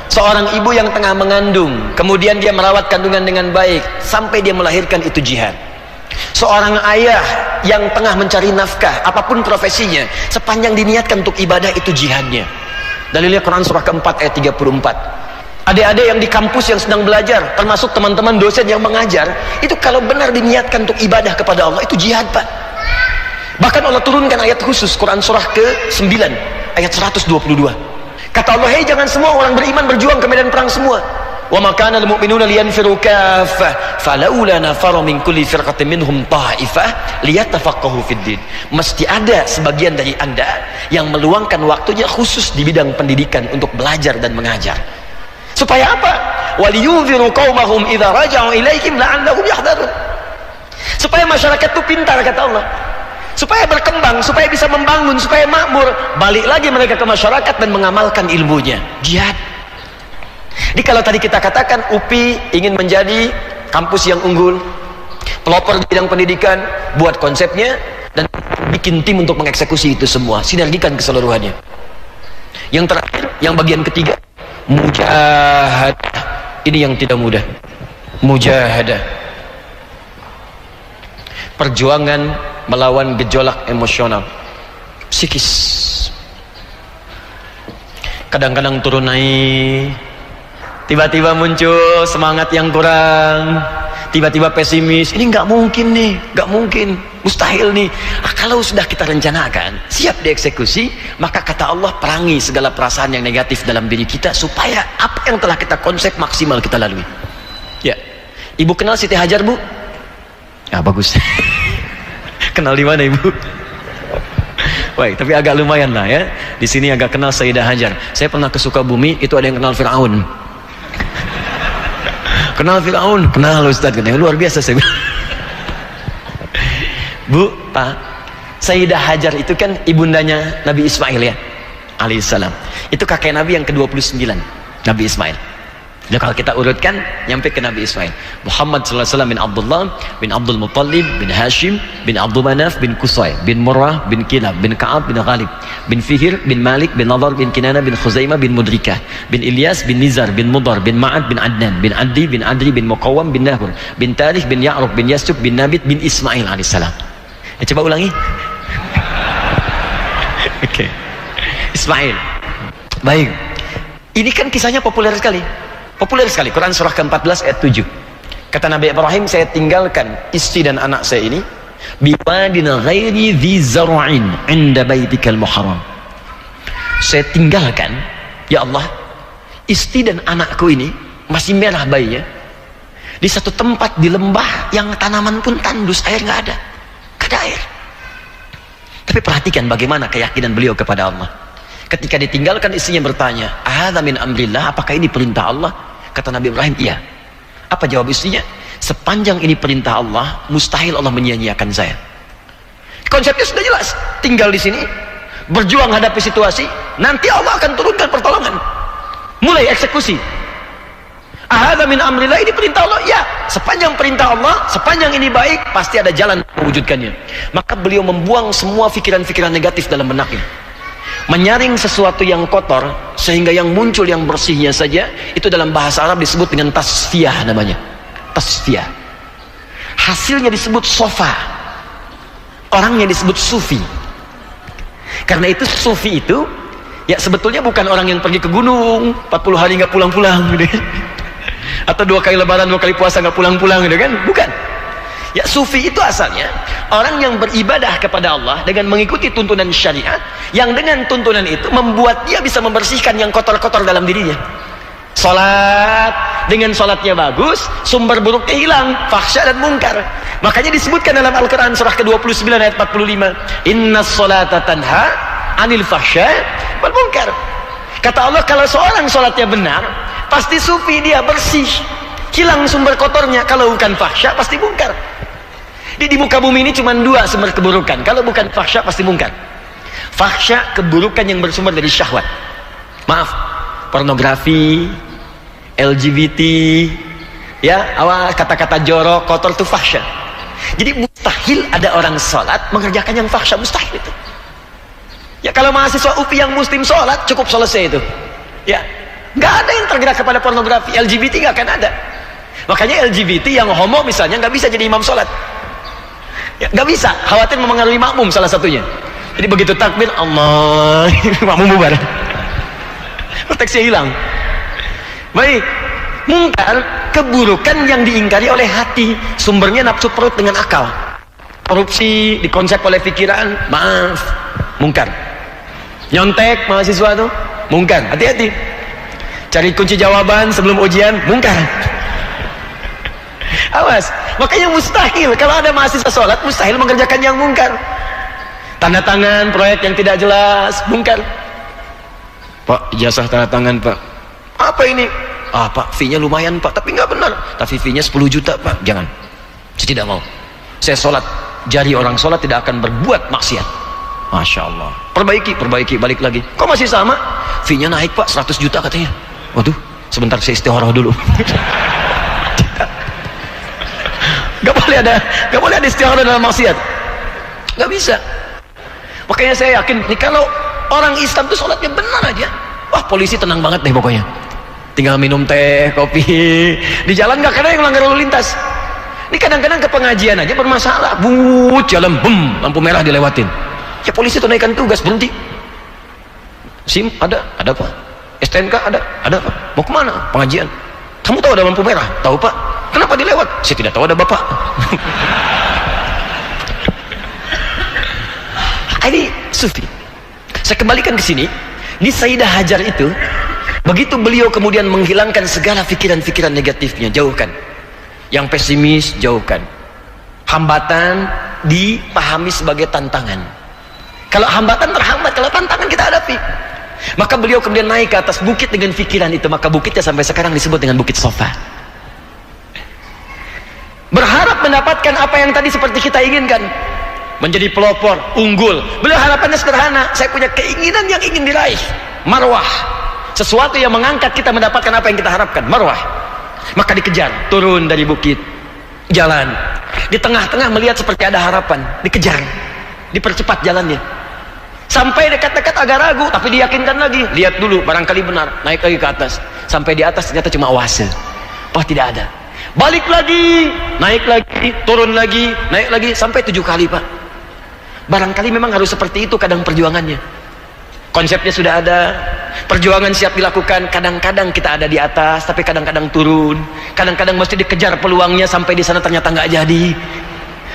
Seorang ibu yang tengah mengandung, kemudian dia merawat kandungan dengan baik sampai dia melahirkan, itu jihad. Seorang ayah yang tengah mencari nafkah, apapun profesinya, sepanjang diniatkan untuk ibadah, itu jihadnya. Dalilnya Quran surah keempat ayat 34. Adik-adik yang di kampus yang sedang belajar, termasuk teman-teman dosen yang mengajar, itu kalau benar diniatkan untuk ibadah kepada Allah, itu jihad, Pak. Bahkan Allah turunkan ayat khusus, Quran surah ke-9 ayat 122. Kata Allah, hei, jangan semua orang beriman berjuang ke medan perang semua. Wa ma kana lil mu'minuna liyanfiru kaffah falaula nafara min kulli firqatin minhum ta'ifah liyatafaqahu fid din. Mesti ada sebagian dari Anda yang meluangkan waktunya khusus di bidang pendidikan untuk belajar dan mengajar. Supaya apa? Waliyunziru qaumahum idza raja'u ilaihim la'allahum yahdharun. Supaya masyarakat itu pintar, kata Allah. supaya berkembang, supaya bisa membangun, supaya makmur. Balik lagi mereka ke masyarakat dan mengamalkan ilmunya. Jihad. Jadi kalau tadi kita katakan UPI ingin menjadi kampus yang unggul, pelopor di bidang pendidikan, buat konsepnya dan bikin tim untuk mengeksekusi itu semua, sinergikan keseluruhannya. Yang terakhir, yang bagian ketiga, mujahadah. Ini yang tidak mudah. Mujahadah, perjuangan melawan gejolak emosional, psikis. Kadang-kadang turun naik, tiba-tiba muncul semangat yang kurang, tiba-tiba pesimis. Ini nggak mungkin nih, nggak mungkin, mustahil nih. Kalau sudah kita rencanakan, siap dieksekusi, maka kata Allah, perangi segala perasaan yang negatif dalam diri kita supaya apa yang telah kita konsep maksimal kita lalui. Ya, Ibu kenal Siti Hajar, Bu? Ah, bagus. Kenal di mana, Ibu? Baik, tapi agak lumayan lah ya. Di sini agak kenal Sayyidah Hajar. Saya pernah ke Sukabumi, itu ada yang kenal Fir'aun. Kenal Fir'aun? Kenal Ustaz, katanya. Luar biasa saya bilang. Bu, Pak, Sayyidah Hajar itu kan ibundanya Nabi Ismail ya, alaihissalam. Itu kakek Nabi yang ke-29, Nabi Ismail. Jadi kalau kita urutkan, nyampe ke Nabi Ismail. Muhammad SAW bin Abdullah, bin Abdul Muttalib, bin Hashim, bin Abdul Manaf, bin Qusay, bin Murrah, bin Kilab, bin Ka'ab, bin Ghalib, bin Fihir, bin Malik, bin Nadar, bin Kinana, bin Khuzaimah, bin Mudrikah, bin Ilyas, bin Nizar, bin Mudar, bin Ma'ad, bin Adnan, bin Addi, bin Adri, bin Muqawam, bin Nahur, bin Tarikh, bin Ya'rub, bin Yasub, bin Nabit, bin Ismail alaihissalam. Coba ulangi. Oke. Ismail. Baik. Ini kan kisahnya populer sekali. Populer sekali. Quran surah ke-14 ayat 7. Kata Nabi Ibrahim, saya tinggalkan istri dan anak saya ini biwadin ghairi dhi zar'in 'inda baitikal muharram. Saya tinggalkan, ya Allah, istri dan anakku ini masih merah bayinya di satu tempat di lembah yang tanaman pun tandus, air nggak ada. Nggak ada air. Tapi perhatikan bagaimana keyakinan beliau kepada Allah. Ketika ditinggalkan, istrinya bertanya, "Ahadza min amrillah?" Apakah ini perintah Allah? Kata Nabi Ibrahim, iya. Apa jawab istrinya? Sepanjang ini perintah Allah, mustahil Allah menyia-nyiakan saya. Konsepnya sudah jelas. Tinggal di sini, berjuang hadapi situasi, nanti Allah akan turunkan pertolongan. Mulai eksekusi. Ahadza min amrillah, ini perintah Allah? Ya. Sepanjang perintah Allah, sepanjang ini baik, pasti ada jalan mewujudkannya. Maka beliau membuang semua pikiran-pikiran negatif dalam benaknya. Menyaring sesuatu yang kotor sehingga yang muncul yang bersihnya saja, itu dalam bahasa Arab disebut dengan tasfiyah namanya. Tasfiyah. Hasilnya disebut sofa. Orangnya disebut sufi. Karena itu sufi itu ya sebetulnya bukan orang yang pergi ke gunung 40 hari nggak pulang-pulang gitu. Atau 2 kali lebaran 2 kali puasa nggak pulang-pulang gitu kan, bukan. Ya, sufi itu asalnya orang yang beribadah kepada Allah dengan mengikuti tuntunan syariat, yang dengan tuntunan itu membuat dia bisa membersihkan yang kotor-kotor dalam dirinya. Salat, dengan salatnya bagus, sumber buruknya hilang, fahsya dan mungkar. Makanya disebutkan dalam Al-Quran surah ke-29 ayat 45, innas salata tanha anil fahsya wal munkar. Kata Allah, kalau seorang salatnya benar, pasti sufi, dia bersih, hilang sumber kotornya. Kalau bukan fahsya, pasti mungkar. Di muka bumi ini cuma 2 sumber keburukan. Kalau bukan fahsya, pasti mungkar. Fahsya, keburukan yang bersumber dari syahwat. Maaf, pornografi, LGBT, ya, kata-kata jorok, kotor itu fahsya. Jadi mustahil ada orang sholat mengerjakan yang fahsya, mustahil itu. Ya, kalau mahasiswa UPI yang muslim sholat, cukup selesai itu. Ya, nggak ada yang tergerak kepada pornografi. LGBT nggak akan ada. Makanya LGBT yang homo misalnya nggak bisa jadi imam sholat. Ya, nggak bisa, khawatir mempengaruhi makmum salah satunya. Jadi begitu takbir Allah, makmum bubar, proteksi hilang. Baik, mungkar, keburukan yang diingkari oleh hati, sumbernya nafsu perut dengan akal. Korupsi dikonsep oleh pikiran, maaf, mungkar. Nyontek mahasiswa tuh mungkar, hati-hati. Cari kunci jawaban sebelum ujian, mungkar. Awas, makanya mustahil kalau ada mahasiswa sholat, mustahil mengerjakan yang mungkar. Tanda tangan proyek yang tidak jelas, mungkar. Pak, ijazah tanda tangan Pak. Apa ini? Ah Pak, fee-nya lumayan Pak, tapi nggak benar. Tapi fee-nya 10 juta Pak. Jangan, saya tidak mau. Saya sholat jari orang sholat tidak akan berbuat maksiat. Masya Allah. Perbaiki, balik lagi. Kok masih sama? Fee-nya naik pak, 100 juta katanya. Waduh, sebentar saya istikharah dulu. Gak boleh ada istikharah dalam maksiat. Gak bisa. Makanya saya yakin nih, kalau orang Islam tuh sholatnya benar aja, wah polisi tenang banget deh pokoknya. Tinggal minum teh, kopi, di jalan gak ada yang melanggar lalu lintas. Ini kadang-kadang ke pengajian aja bermasalah, jalan lampu merah dilewatin. Ya polisi tuh naikkan tugas, berhenti. SIM ada pak. STNK ada pak. Mau kemana? Pengajian. Kamu tahu ada lampu merah? Tahu pak. Kenapa dilewat? Saya tidak tahu, ada bapak. Ini sufi. Saya kembalikan ke sini. Di Sayyidah Hajar itu, begitu beliau kemudian menghilangkan segala pikiran-pikiran negatifnya, jauhkan. Yang pesimis, jauhkan. Hambatan dipahami sebagai tantangan. Kalau hambatan terhambat, kalau tantangan kita hadapi. Maka beliau kemudian naik ke atas bukit dengan pikiran itu. Maka bukitnya sampai sekarang disebut dengan Bukit Sofa. Berharap mendapatkan apa yang tadi seperti kita inginkan, menjadi pelopor, unggul. Beliau harapannya sederhana, saya punya keinginan yang ingin diraih, marwah, sesuatu yang mengangkat kita mendapatkan apa yang kita harapkan, marwah. Maka dikejar, turun dari bukit, jalan di tengah-tengah melihat seperti ada harapan, dikejar, dipercepat jalannya sampai dekat-dekat agak ragu, tapi diyakinkan lagi, lihat dulu barangkali benar, naik lagi ke atas, sampai di atas ternyata cuma oase, wah tidak ada. Balik lagi, naik lagi, turun lagi, naik lagi, sampai 7 kali pak. Barangkali memang harus seperti itu kadang perjuangannya. Konsepnya sudah ada, perjuangan siap dilakukan. Kadang-kadang kita ada di atas, tapi kadang-kadang turun. Kadang-kadang mesti dikejar peluangnya, sampai di sana ternyata nggak jadi.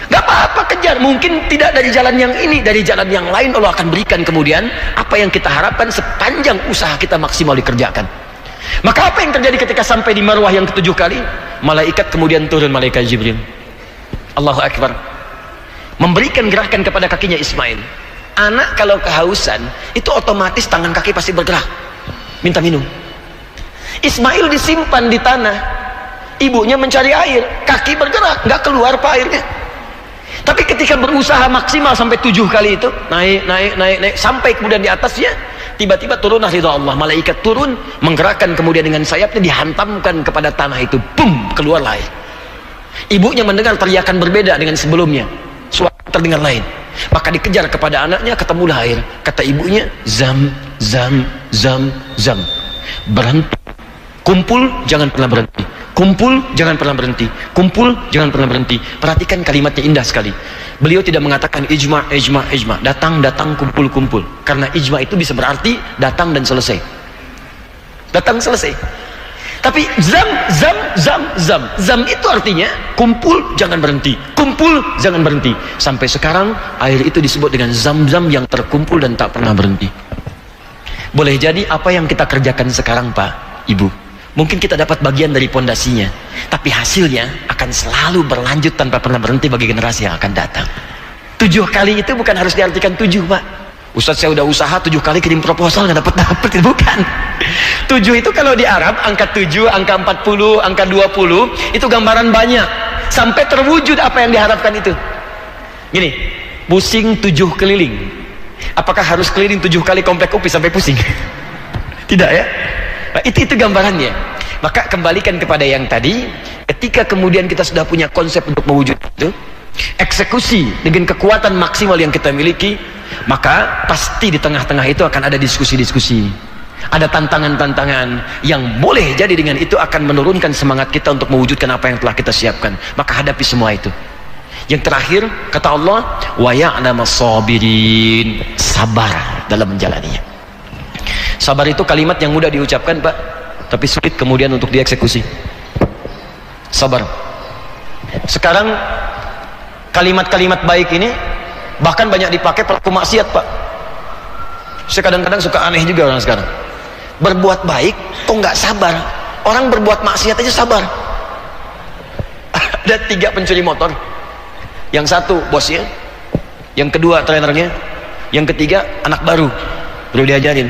Gak apa-apa, kejar. Mungkin tidak dari jalan yang ini, dari jalan yang lain Allah akan berikan kemudian apa yang kita harapkan sepanjang usaha kita maksimal dikerjakan. Maka apa yang terjadi ketika sampai di Marwah yang ke-7 kali? Malaikat kemudian turun, malaikat Jibril. Allahu Akbar. Memberikan gerakan kepada kakinya Ismail. Anak kalau kehausan, itu otomatis tangan kaki pasti bergerak, minta minum. Ismail disimpan di tanah, ibunya mencari air, kaki bergerak, nggak keluar pak airnya. Tapi ketika berusaha maksimal sampai 7 kali itu, naik, sampai kemudian di atasnya, tiba-tiba turunlah ridha Allah. Malaikat turun, menggerakkan kemudian dengan sayapnya, dihantamkan kepada tanah itu, boom, keluarlah air. Ibunya mendengar teriakan berbeda dengan sebelumnya, suara terdengar lain. Maka dikejar kepada anaknya, ketemulah air. Kata ibunya, zam, zam, zam, zam. Berhenti, kumpul, jangan pernah berhenti. Kumpul, jangan pernah berhenti. Kumpul, jangan pernah berhenti. Perhatikan kalimatnya, indah sekali. Beliau tidak mengatakan ijma, ijma, ijma, datang, datang, kumpul, kumpul. Karena ijma itu bisa berarti datang dan selesai. Datang selesai. Tapi zam, zam, zam, zam. Zam itu artinya kumpul, jangan berhenti. Kumpul, jangan berhenti. Sampai sekarang air itu disebut dengan zam-zam yang terkumpul dan tak pernah berhenti. Boleh jadi apa yang kita kerjakan sekarang Pak, Ibu, mungkin kita dapat bagian dari pondasinya, tapi hasilnya akan selalu berlanjut tanpa pernah berhenti bagi generasi yang akan datang. 7 kali itu bukan harus diartikan 7 Pak. Ustadz saya udah usaha 7 kali kirim proposal nggak dapat, bukan. 7 itu kalau di Arab angka 7, angka 40, angka 20 itu gambaran banyak sampai terwujud apa yang diharapkan itu. Gini, pusing 7 keliling. Apakah harus keliling 7 kali komplek UPI sampai pusing? Tidak ya. Nah, itu gambarannya. Maka kembalikan kepada yang tadi, ketika kemudian kita sudah punya konsep untuk mewujudkan itu, eksekusi dengan kekuatan maksimal yang kita miliki, maka pasti di tengah-tengah itu akan ada diskusi-diskusi, ada tantangan-tantangan yang boleh jadi dengan itu akan menurunkan semangat kita untuk mewujudkan apa yang telah kita siapkan. Maka hadapi semua itu. Yang terakhir kata Allah, wa ya'lamas sabirin, sabar dalam menjalaninya. Sabar itu kalimat yang mudah diucapkan Pak, tapi sulit kemudian untuk dieksekusi. Sabar. Sekarang kalimat-kalimat baik ini bahkan banyak dipakai pelaku maksiat Pak. Saya kadang-kadang suka aneh juga orang sekarang. Berbuat baik kok nggak sabar. Orang berbuat maksiat aja sabar. Ada 3 pencuri motor. Yang satu bosnya, yang kedua trainernya, yang ketiga anak baru diajarin.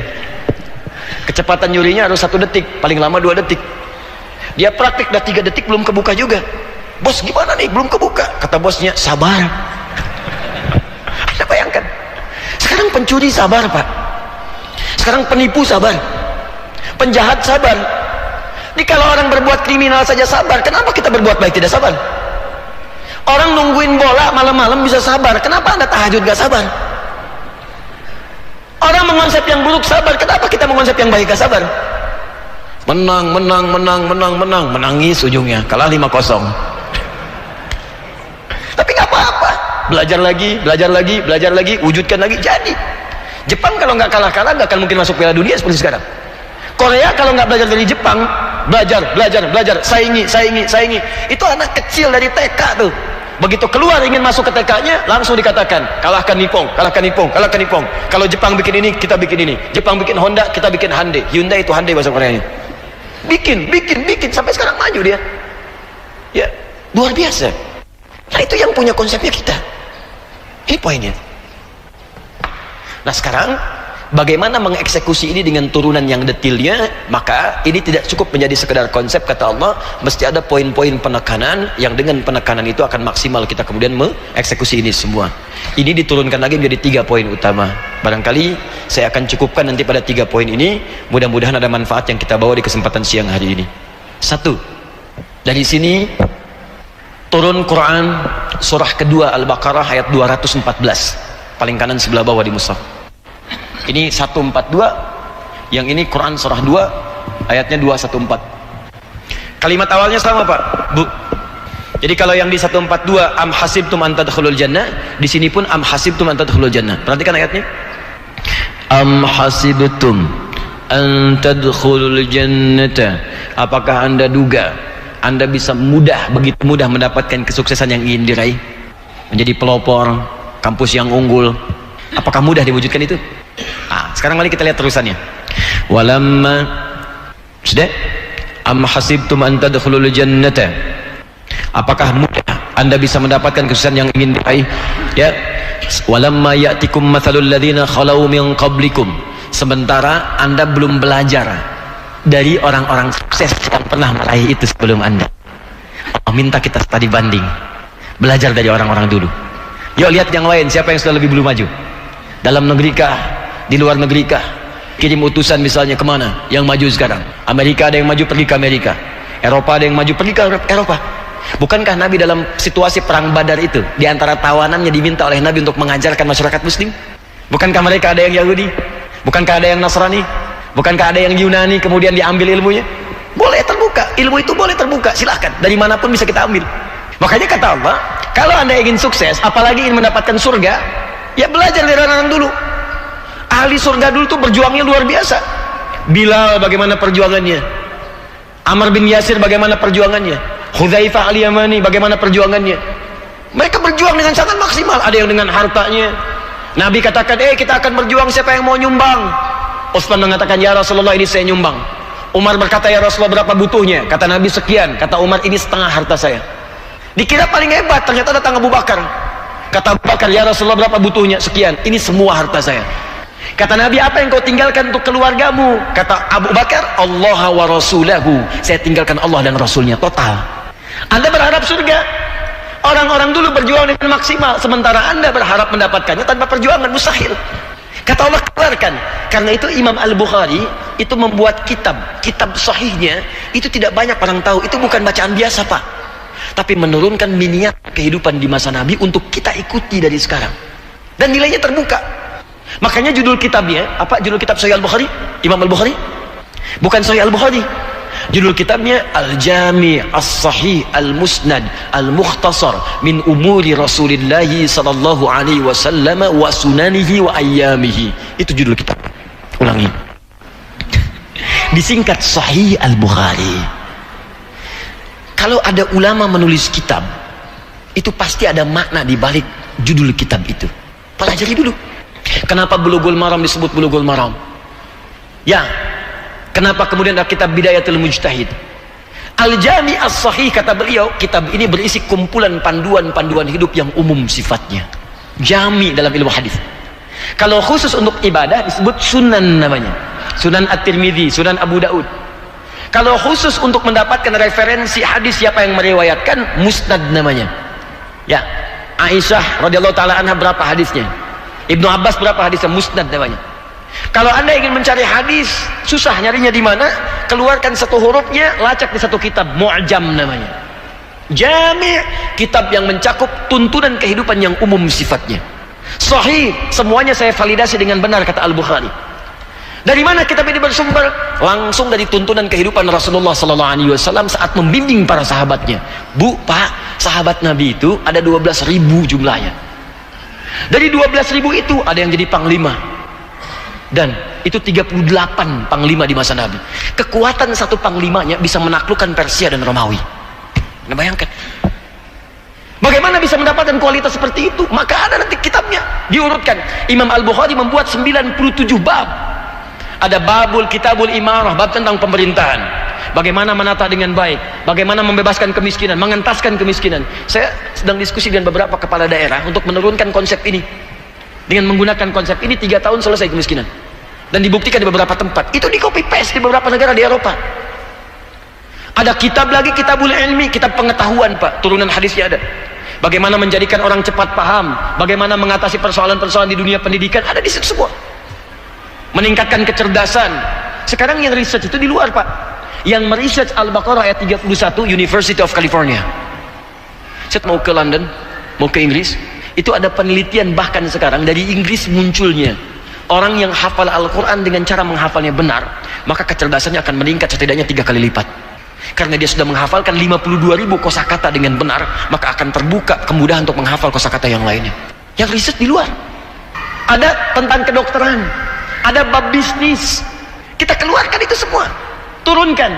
Kecepatan nyurinya harus 1 detik, paling lama 2 detik. Dia praktik udah 3 detik belum kebuka juga. Bos gimana nih, belum kebuka? Kata bosnya, sabar. pencuri sabar Pak, sekarang penipu sabar, penjahat sabar. Jadi kalau orang berbuat kriminal saja sabar, kenapa kita berbuat baik tidak sabar? Orang nungguin bola malam-malam bisa sabar, kenapa Anda tahajud gak sabar? Orang mengonsep yang buruk sabar, kenapa kita mengonsep yang baik gak sabar? Menang, menangis ujungnya, kalah 5-0. Tapi gak apa-apa, belajar lagi, wujudkan lagi, jadi. Jepang kalau nggak kalah-kalah nggak akan mungkin masuk Piala Dunia seperti sekarang. Korea kalau nggak belajar dari Jepang, belajar, saingi. Itu anak kecil dari TK tuh. Begitu keluar ingin masuk ke TK-nya, langsung dikatakan, kalahkan Nippon. Kalau Jepang bikin ini, kita bikin ini. Jepang bikin Honda, kita bikin Hyundai itu Hyundai bahasa Koreanya. Bikin, sampai sekarang maju dia. Ya, luar biasa. Nah itu yang punya konsepnya kita. Ini poinnya. Nah sekarang bagaimana mengeksekusi ini dengan turunan yang detailnya? Maka ini tidak cukup menjadi sekedar konsep, kata Allah, mesti ada poin-poin penekanan yang dengan penekanan itu akan maksimal kita kemudian mengeksekusi ini semua. Ini diturunkan lagi menjadi 3 poin utama. Barangkali saya akan cukupkan nanti pada 3 poin ini. Mudah-mudahan ada manfaat yang kita bawa di kesempatan siang hari ini. 1. Dari sini turun Quran surah kedua Al-Baqarah ayat 214. Paling kanan sebelah bawah di mushaf. Ini 142, yang ini Quran surah 2 ayatnya 214. Kalimat awalnya sama Pak, Bu. Jadi kalau yang di 142 am hasibtum an tadkhulul jannah, di sini pun am hasibtum an tadkhulul jannah. Perhatikan ayatnya. Am hasibtum an tadkhulul jannata. Apakah Anda duga Anda bisa begitu mudah mendapatkan kesuksesan yang ingin diraih? Menjadi pelopor, kampus yang unggul. Apakah mudah diwujudkan itu? Sekarang mari kita lihat terusannya. Walamma sudah am hasibtum an tadkhulul jannata. Apakah mudah Anda bisa mendapatkan kesuksesan yang ingin diraih? Ya. Walamma ya'tikum mathalul ladzina khalau min qablikum. Sementara Anda belum belajar dari orang-orang sukses yang pernah meraih itu sebelum Anda. Allah minta kita studi banding. Belajar dari orang-orang dulu. Yuk lihat yang lain, siapa yang sudah lebih dulu maju? Dalam negeri kah? Di luar negeri kah? Kirim utusan misalnya kemana? Yang maju sekarang. Amerika ada yang maju pergi ke Amerika. Eropa ada yang maju pergi ke Eropa. Bukankah Nabi dalam situasi perang Badar itu, di antara tawanannya diminta oleh Nabi untuk mengajarkan masyarakat Muslim? Bukankah mereka ada yang Yahudi? Bukankah ada yang Nasrani? Bukankah ada yang Yunani kemudian diambil ilmunya? Boleh terbuka, ilmu itu boleh terbuka, silahkan. Dari manapun bisa kita ambil. Makanya kata Allah, kalau Anda ingin sukses, apalagi ingin mendapatkan surga, ya belajar dari orang-orang dulu. Ahli surga dulu tuh berjuangnya luar biasa. Bilal bagaimana perjuangannya? Amr bin Yasir bagaimana perjuangannya? Hudzaifah al-Yamani bagaimana perjuangannya? Mereka berjuang dengan sangat maksimal. Ada yang dengan hartanya. Nabi katakan, kita akan berjuang, siapa yang mau nyumbang? Utsman mengatakan, ya Rasulullah ini saya nyumbang. Umar berkata, ya Rasulullah berapa butuhnya? Kata Nabi sekian. Kata Umar, ini setengah harta saya. Dikira paling hebat, ternyata datang Abu Bakar. Kata Abu Bakar, ya Rasulullah berapa butuhnya? Sekian. Ini semua harta saya. Kata Nabi, apa yang kau tinggalkan untuk keluargamu? Kata Abu Bakar, Allah wa Rasulahu. Saya tinggalkan Allah dan Rasulnya, total. Anda berharap surga. Orang-orang dulu berjuang dengan maksimal, sementara Anda berharap mendapatkannya tanpa perjuangan, mustahil. Kata Allah, keluarkan. Karena itu Imam Al-Bukhari itu membuat kitab sahihnya itu tidak banyak orang tahu. Itu bukan bacaan biasa Pak, tapi menurunkan miniat kehidupan di masa Nabi untuk kita ikuti dari sekarang. Dan nilainya terbuka. Makanya judul kitabnya, apa judul kitab Sahih Al-Bukhari? Imam Al-Bukhari? Bukan Sahih Al-Bukhari. Judul kitabnya Al-Jami' As-Sahih Al-Musnad Al-Mukhtasar min umuri Rasulillah sallallahu alaihi wasallam wa sunanihi wa ayyamihi. Itu judul kitab. Ulangi. Disingkat Sahih Al-Bukhari. Kalau ada ulama menulis kitab, itu pasti ada makna di balik judul kitab itu. Pelajari dulu. Kenapa Bulughul Maram disebut Bulughul Maram? Ya, kenapa kemudian ada kitab Bidayatul Mujtahid? Al-Jami' As-Sahih, kata beliau, kitab ini berisi kumpulan panduan-panduan hidup yang umum sifatnya. Jami dalam ilmu hadis. Kalau khusus untuk ibadah disebut sunan namanya. Sunan At-Tirmidzi, Sunan Abu Daud. Kalau khusus untuk mendapatkan referensi hadis siapa yang meriwayatkan, musnad namanya. Ya, Aisyah radhiyallahu taala anha berapa hadisnya? Ibnu Abbas berapa hadisnya? Musnad namanya. Kalau anda ingin mencari hadis susah nyarinya di mana, keluarkan satu hurufnya, lacak di satu kitab, Mu'jam namanya. Jami', kitab yang mencakup tuntunan kehidupan yang umum sifatnya. Sahih, semuanya saya validasi dengan benar, kata Al-Bukhari. Dari mana kitab ini bersumber? Langsung dari tuntunan kehidupan Rasulullah SAW saat membimbing para sahabatnya. Bu, Pak, sahabat Nabi itu ada 12.000 jumlahnya. Dari 12.000 itu ada yang jadi panglima. Dan itu 38 panglima di masa Nabi. Kekuatan satu panglimanya bisa menaklukkan Persia dan Romawi. Anda bayangkan. Bagaimana bisa mendapatkan kualitas seperti itu? Maka ada nanti kitabnya diurutkan. Imam Al-Bukhari membuat 97 bab. Ada babul kitabul imarah, bab tentang pemerintahan. Bagaimana menata dengan baik, bagaimana membebaskan kemiskinan, mengentaskan kemiskinan. Saya sedang diskusi dengan beberapa kepala daerah untuk menurunkan konsep ini. Dengan menggunakan konsep ini 3 tahun selesai kemiskinan. Dan dibuktikan di beberapa tempat. Itu di copy paste di beberapa negara di Eropa. Ada kitab lagi, kitabul ilmi, kitab pengetahuan, Pak. Turunan hadisnya ada. Bagaimana menjadikan orang cepat paham, bagaimana mengatasi persoalan-persoalan di dunia pendidikan, ada di situ semua. Meningkatkan kecerdasan. Sekarang yang research itu di luar, Pak. Yang meresearch Al-Baqarah ayat 31 University of California. Saya mau ke London, mau ke Inggris, itu ada penelitian bahkan sekarang dari Inggris munculnya orang yang hafal Al-Quran dengan cara menghafalnya benar, maka kecerdasannya akan meningkat setidaknya 3 kali lipat. Karena dia sudah menghafalkan 52.000 kosakata dengan benar, maka akan terbuka kemudahan untuk menghafal kosakata yang lainnya. Yang riset di luar. Ada tentang kedokteran, ada bab bisnis. Kita keluarkan itu semua, turunkan.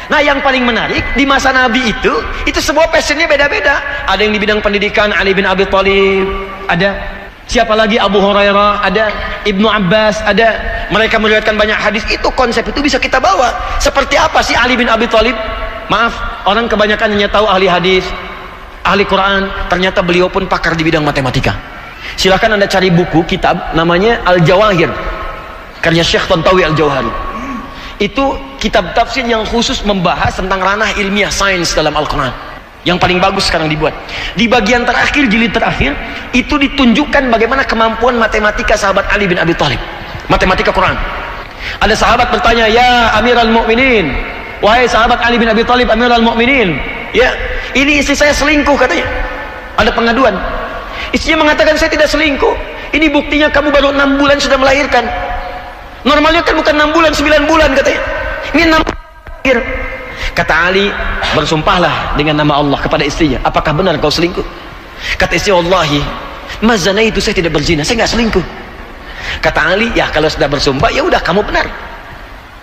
Nah, yang paling menarik di masa Nabi itu semua passionnya beda-beda. Ada yang di bidang pendidikan, Ali bin Abi Thalib, ada siapa lagi, Abu Hurairah, ada Ibnu Abbas, ada. Mereka meriwayatkan banyak hadis. Itu konsep itu bisa kita bawa. Seperti apa sih Ali bin Abi Thalib? Maaf, orang kebanyakan hanya tahu ahli hadis, ahli Quran. Ternyata beliau pun pakar di bidang matematika. Silakan Anda cari buku kitab namanya Al-Jawahir, karya Syekh Tantawi Al-Jawhari. Itu kitab tafsir yang khusus membahas tentang ranah ilmiah sains dalam Al-Quran. Yang paling bagus sekarang dibuat. Di bagian terakhir, jilid terakhir, itu ditunjukkan bagaimana kemampuan matematika sahabat Ali bin Abi Thalib. Matematika Quran. Ada sahabat bertanya, "Ya Amirul Mukminin, wahai sahabat Ali bin Abi Thalib, Amirul Mukminin, ya, ini istri saya selingkuh," katanya. Ada pengaduan. Istrinya mengatakan, "Saya tidak selingkuh. Ini buktinya kamu baru 6 bulan sudah melahirkan. Normalnya kan bukan 6 bulan, 9 bulan," katanya. Ini 6 bulan. Kata Ali, "Bersumpahlah dengan nama Allah," kepada istrinya, "apakah benar kau selingkuh?" Kata istri, "Wallahi ma zanaitu, saya tidak berzina, saya nggak selingkuh." Kata Ali, "Ya kalau sudah bersumpah, ya udah kamu benar."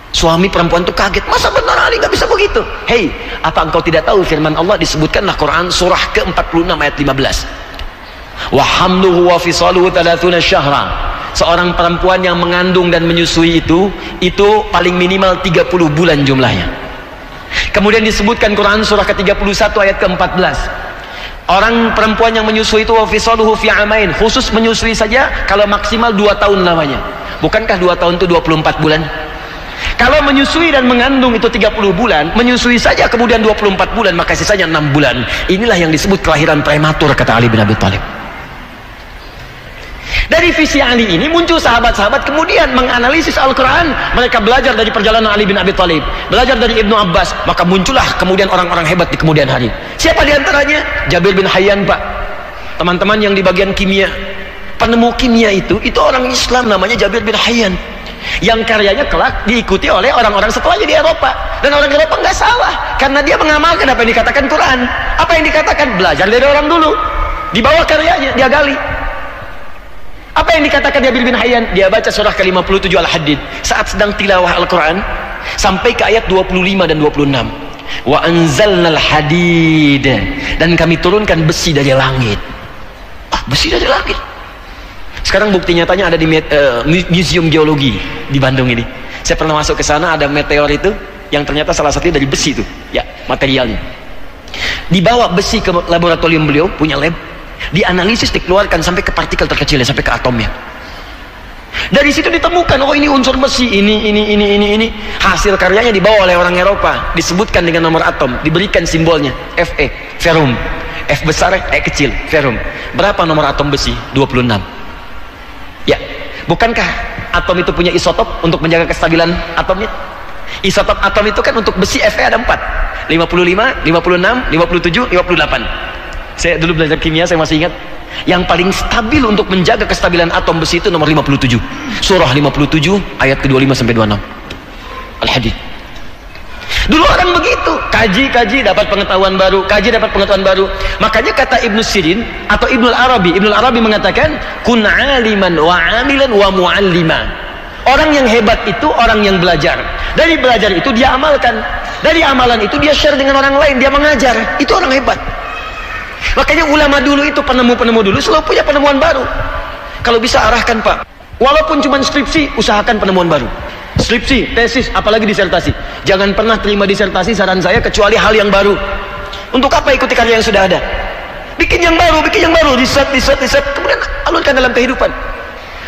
Suami perempuan itu kaget, "Masa benar Ali, nggak bisa begitu?" Hei, apa engkau tidak tahu firman Allah disebutkanlah Quran surah ke-46 ayat 15. Wa hamluhu wa fisaluhu 30 syahra. Seorang perempuan yang mengandung dan menyusui itu paling minimal 30 bulan jumlahnya. Kemudian disebutkan Quran surah ke-31 ayat ke-14. Orang perempuan yang menyusui itu wa fisaluhu fi amain, khusus menyusui saja kalau maksimal 2 tahun namanya. Bukankah 2 tahun itu 24 bulan? Kalau menyusui dan mengandung itu 30 bulan, menyusui saja kemudian 24 bulan, maka sisanya 6 bulan. Inilah yang disebut kelahiran prematur, kata Ali bin Abi Thalib. Dari visi Ali ini muncul sahabat-sahabat kemudian menganalisis Al-Quran. Mereka belajar dari perjalanan Ali bin Abi Thalib, belajar dari Ibnu Abbas, maka muncullah kemudian orang-orang hebat di kemudian hari. Siapa diantaranya? Jabir bin Hayyan, Pak. Teman-teman yang di bagian kimia, penemu kimia itu orang Islam namanya Jabir bin Hayyan, yang karyanya kelak diikuti oleh orang-orang setelahnya di Eropa. Dan orang Eropa nggak salah, karena dia mengamalkan apa yang dikatakan Quran. Apa yang dikatakan, belajar dari orang dulu, dibawa karyanya, dia gali. Apa yang dikatakan Jabir bin Hayyan? Dia baca surah ke-57 Al-Hadid saat sedang tilawah Al-Quran sampai ke ayat 25 dan 26. Wa anzalnal hadid, dan kami turunkan besi dari langit. Besi dari langit. Sekarang bukti nyatanya ada di Museum Geologi di Bandung ini. Saya pernah masuk ke sana, ada meteor itu yang ternyata salah satunya dari besi itu, ya, materialnya. Dibawa besi ke laboratorium beliau, punya lab, dianalisis, dikeluarkan sampai ke partikel terkecilnya, sampai ke atomnya. Dari situ ditemukan, oh ini unsur besi, ini. Hasil karyanya dibawa oleh orang Eropa, disebutkan dengan nomor atom, diberikan simbolnya Fe, ferrum. F besar, E kecil, ferrum. Berapa nomor atom besi? 26. Bukankah atom itu punya isotop untuk menjaga kestabilan atomnya? Isotop atom itu kan untuk besi Fe ada 4, 55, 56, 57, 58. Saya dulu belajar kimia, saya masih ingat yang paling stabil untuk menjaga kestabilan atom besi itu nomor 57, surah 57 ayat ke-25 sampai 26 Al-Hadid. Dulu orang begitu, kaji dapat pengetahuan baru, kaji dapat pengetahuan baru. Makanya kata Ibnu Sirin atau Ibnu Arabi mengatakan kun aliman wa amilan wa muallima. Orang yang hebat itu orang yang belajar. Dari belajar itu dia amalkan. Dari amalan itu dia share dengan orang lain, dia mengajar. Itu orang hebat. Makanya ulama dulu itu, penemu-penemu dulu selalu punya penemuan baru. Kalau bisa arahkan Pak, walaupun cuma skripsi, usahakan penemuan baru. Skripsi, tesis, apalagi disertasi. Jangan pernah terima disertasi, saran saya, kecuali hal yang baru. Untuk apa ikuti karya yang sudah ada? Bikin yang baru, riset, kemudian alurkan dalam kehidupan.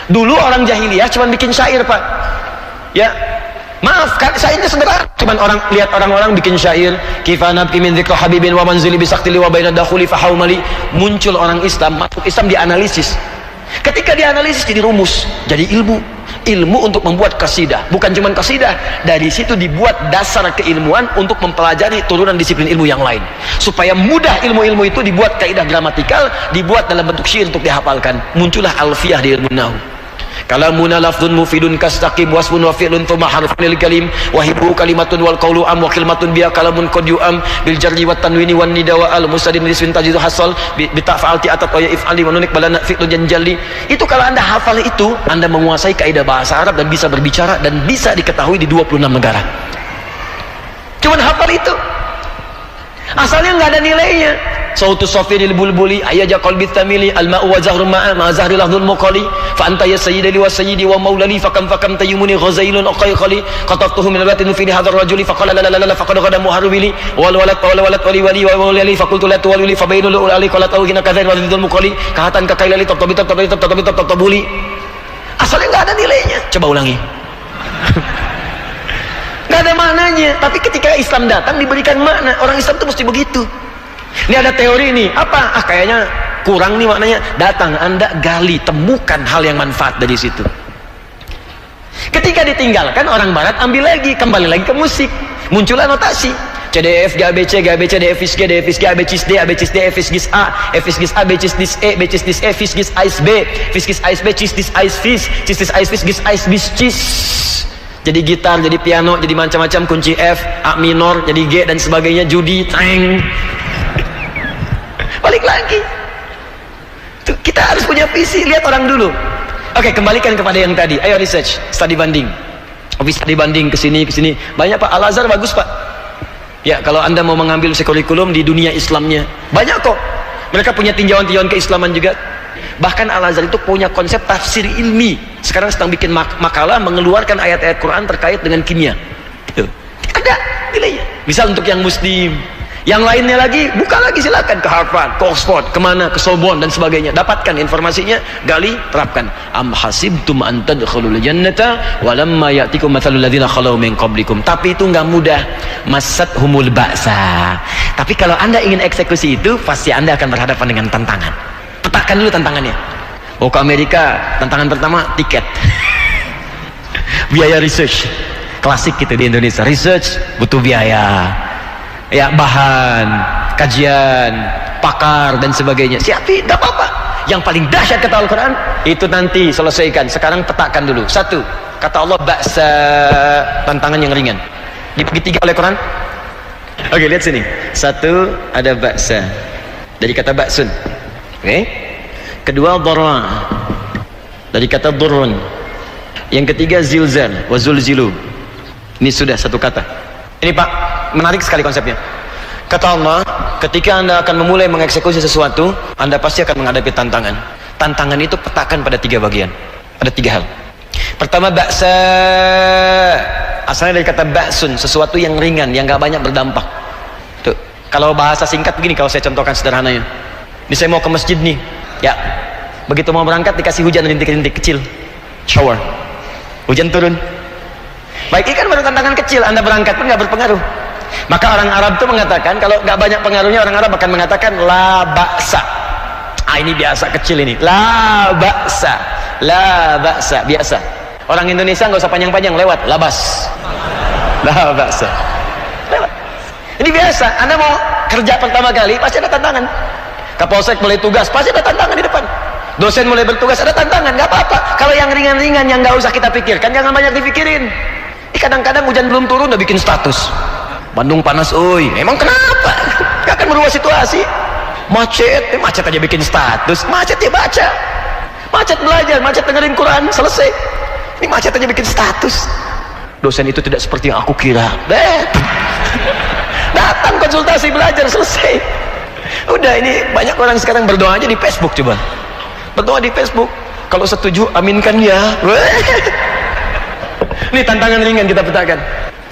Dulu orang jahiliyah cuma bikin syair Pak. Ya, maaf, syairnya sederhana. Cuman lihat orang-orang bikin syair, kifanab kimin dzikra habibin wa manzili bisaktili wa bainad dakhuli fahaumali. Muncul orang Islam, masuk Islam, dianalisis. Ketika dianalisis jadi rumus, jadi ilmu untuk membuat kasidah. Bukan cuma kasidah, dari situ dibuat dasar keilmuan untuk mempelajari turunan disiplin ilmu yang lain, supaya mudah ilmu-ilmu itu dibuat kaidah gramatikal, dibuat dalam bentuk syair untuk dihafalkan. Muncullah alfiyah di ilmu nahwu. Kalamuna lafdun mufidun kastaqim wasmun wa fi'lun thumma harfun lil kalim wa hibu kalimatun wal qawlu am wa kalimatun biya kalamun qad yu'am bil jarri wat tanwini wan nida wa al musadin liswin tajidu hasal bi ta'falti atat wa if'ali wa nunik balana fi'lun janjali. Itu kalau Anda hafal itu, Anda menguasai kaidah bahasa Arab dan bisa berbicara dan bisa diketahui di 26 negara. Cuman hafal itu. Asalnya nggak ada nilainya. Sautu safiril bulbuli ayaja qalbi tamili alma'u wa zahru ma'a ma zahri lahdul muqali fa anta ya sayyidi wa sayyidi wa maulani fakam tayyumuni ghazailun aqayqali qatattuhu min al-batin fi hadha ar-rajuli faqala la la la faqad qada muharwili wal walad wali wa wali faqultu la tuwali fa bainul ali qala tawhina kadhan wa dzul muqali kahatan kakailali tabuli. Asalnya nggak ada nilainya. Coba ulangi. Nggak ada maknanya, tapi ketika Islam datang diberikan makna. Orang Islam itu mesti begitu. Ini ada teori ini, apa? Kayaknya kurang nih maknanya. Datang, Anda gali, temukan hal yang manfaat dari situ. Ketika ditinggalkan, orang Barat ambil lagi, kembali lagi ke musik. Muncullah notasi. C, D, F, G, A, B, C, G, A, B, C, D, F, G, D, F, G, A, B, C, D, A, B, C, D, F, G, A, F, G, A, B, C, D, E, B, C, D, E, F, G, A, B, F, G, A, B, C, D, A, F, G, A, jadi gitar, jadi piano, jadi macam-macam, kunci F, A minor, jadi G dan sebagainya, judi, tang. Balik lagi. Tuh, kita harus punya visi, lihat orang dulu. Oke, kembalikan kepada yang tadi. Ayo research, studi banding. Studi banding ke sini. Banyak Pak, Al-Azhar bagus Pak. Ya, kalau Anda mau mengambil kurikulum di dunia Islamnya, banyak kok. Mereka punya tinjauan-tinjauan keislaman juga. Bahkan Al-Azhar itu punya konsep tafsir ilmi. Sekarang sedang bikin makalah mengeluarkan ayat-ayat Quran terkait dengan kimia. Ada nilainya. Misal untuk yang muslim, yang lainnya lagi, buka lagi, silakan ke Harvard, ke Oxford, kemana, ke Sorbonne dan sebagainya. Dapatkan informasinya, gali, terapkan. Am hasibtum an tadkhulul jannata walamma ya'tikum mathalul ladzina khalau min qablikum. Tapi itu enggak mudah. Masathumul ba'sa. Tapi kalau Anda ingin eksekusi itu, pasti Anda akan berhadapan dengan tantangan. Petakan dulu tantangannya. Oh, ke Amerika, tantangan pertama tiket. Biaya research. Klasik gitu di Indonesia. Research butuh biaya. Ya, bahan, kajian, pakar dan sebagainya. Siapin, enggak apa-apa. Yang paling dahsyat kata Al-Qur'an, itu nanti selesaikan. Sekarang petakan dulu. 1, kata Allah ba'sa, tantangan yang ringan. Dibagi 3 oleh Quran. Oke, lihat sini. 1 ada ba'sa. Dari kata ba'sun. Oke. Kedua dharra. Dari kata dhurrun. Yang ketiga zilzal, wa zulzilu. Ini sudah 1 kata. Ini Pak, menarik sekali konsepnya. Kata Allah, ketika Anda akan memulai mengeksekusi sesuatu, Anda pasti akan menghadapi tantangan. Tantangan itu petakan pada 3 bagian. Ada 3 hal. Pertama, ba'sa. Asalnya dari kata ba'sun, sesuatu yang ringan, yang gak banyak berdampak. Tuh, kalau bahasa singkat begini, kalau saya contohkan sederhananya. Ini saya mau ke masjid nih, ya, begitu mau berangkat dikasih hujan rintik-rintik kecil, shower, hujan turun. Baik, ini kan baru tantangan kecil. Anda berangkat pun nggak berpengaruh. Maka orang Arab itu mengatakan, kalau nggak banyak pengaruhnya, orang Arab akan mengatakan la ba'sa. Ini biasa kecil ini, la ba'sa. la ba'sa, biasa. Orang Indonesia nggak usah panjang-panjang, lewat labas, la ba'sa, lewat. Ini biasa. Anda mau kerja pertama kali pasti ada tantangan. Kapolsek mulai tugas pasti ada tantangan di depan. Dosen mulai bertugas ada tantangan, nggak apa-apa. Kalau yang ringan-ringan yang nggak usah kita pikirkan, jangan banyak dipikirin. Kadang-kadang hujan belum turun udah bikin status. Bandung panas, oi. Emang kenapa? Gak akan merubah situasi. Macet, macet aja bikin status. Macet ya baca. Macet belajar, macet dengerin Quran, selesai. Ini macet aja bikin status. Dosen itu tidak seperti yang aku kira. Datang konsultasi belajar, selesai. Udah, ini banyak orang sekarang berdoa aja di Facebook, coba. Berdoa di Facebook. Kalau setuju, aminkan ya. Ini tantangan ringan kita petakan.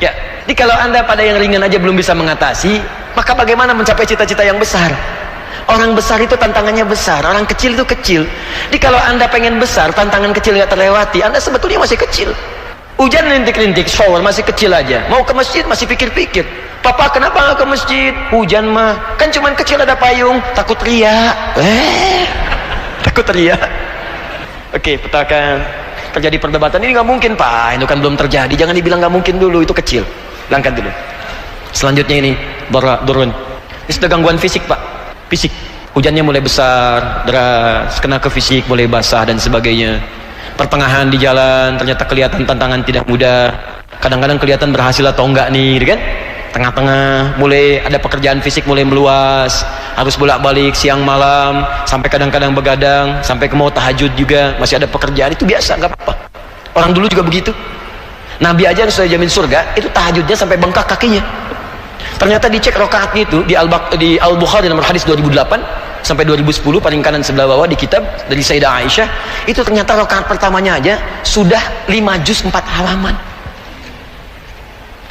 Ya, jadi kalau Anda pada yang ringan aja belum bisa mengatasi, maka bagaimana mencapai cita-cita yang besar? Orang besar itu tantangannya besar, orang kecil itu kecil. Jadi kalau Anda pengen besar, tantangan kecil nggak terlewati, Anda sebetulnya masih kecil. Hujan rintik-rintik, shower masih kecil aja. Mau ke masjid masih pikir-pikir. Papa kenapa nggak ke masjid? Hujan mah, kan cuman kecil ada payung, takut riak. Takut riak. Oke, petakan. Terjadi perdebatan, ini nggak mungkin Pak, itu kan belum terjadi, jangan dibilang nggak mungkin dulu, itu kecil, langkat dulu. Selanjutnya ini turun, ini sudah gangguan fisik Pak, fisik, hujannya mulai besar, deras, kena ke fisik, mulai basah dan sebagainya. Pertengahan di jalan ternyata kelihatan tantangan tidak mudah, kadang-kadang kelihatan berhasil atau enggak nih, kan? Tengah-tengah mulai ada pekerjaan fisik mulai meluas, harus bolak-balik siang malam, sampai kadang-kadang begadang, sampai ke mau tahajud juga masih ada pekerjaan, itu biasa, nggak apa-apa. Orang dulu juga begitu. Nabi aja yang sudah jamin surga, itu tahajudnya sampai bengkak kakinya. Ternyata dicek rakaatnya itu di Al-Bukhari nomor hadis 2008 sampai 2010 paling kanan sebelah bawah di kitab dari Sayyidah Aisyah, itu ternyata rakaat pertamanya aja sudah 5 juz 4 halaman.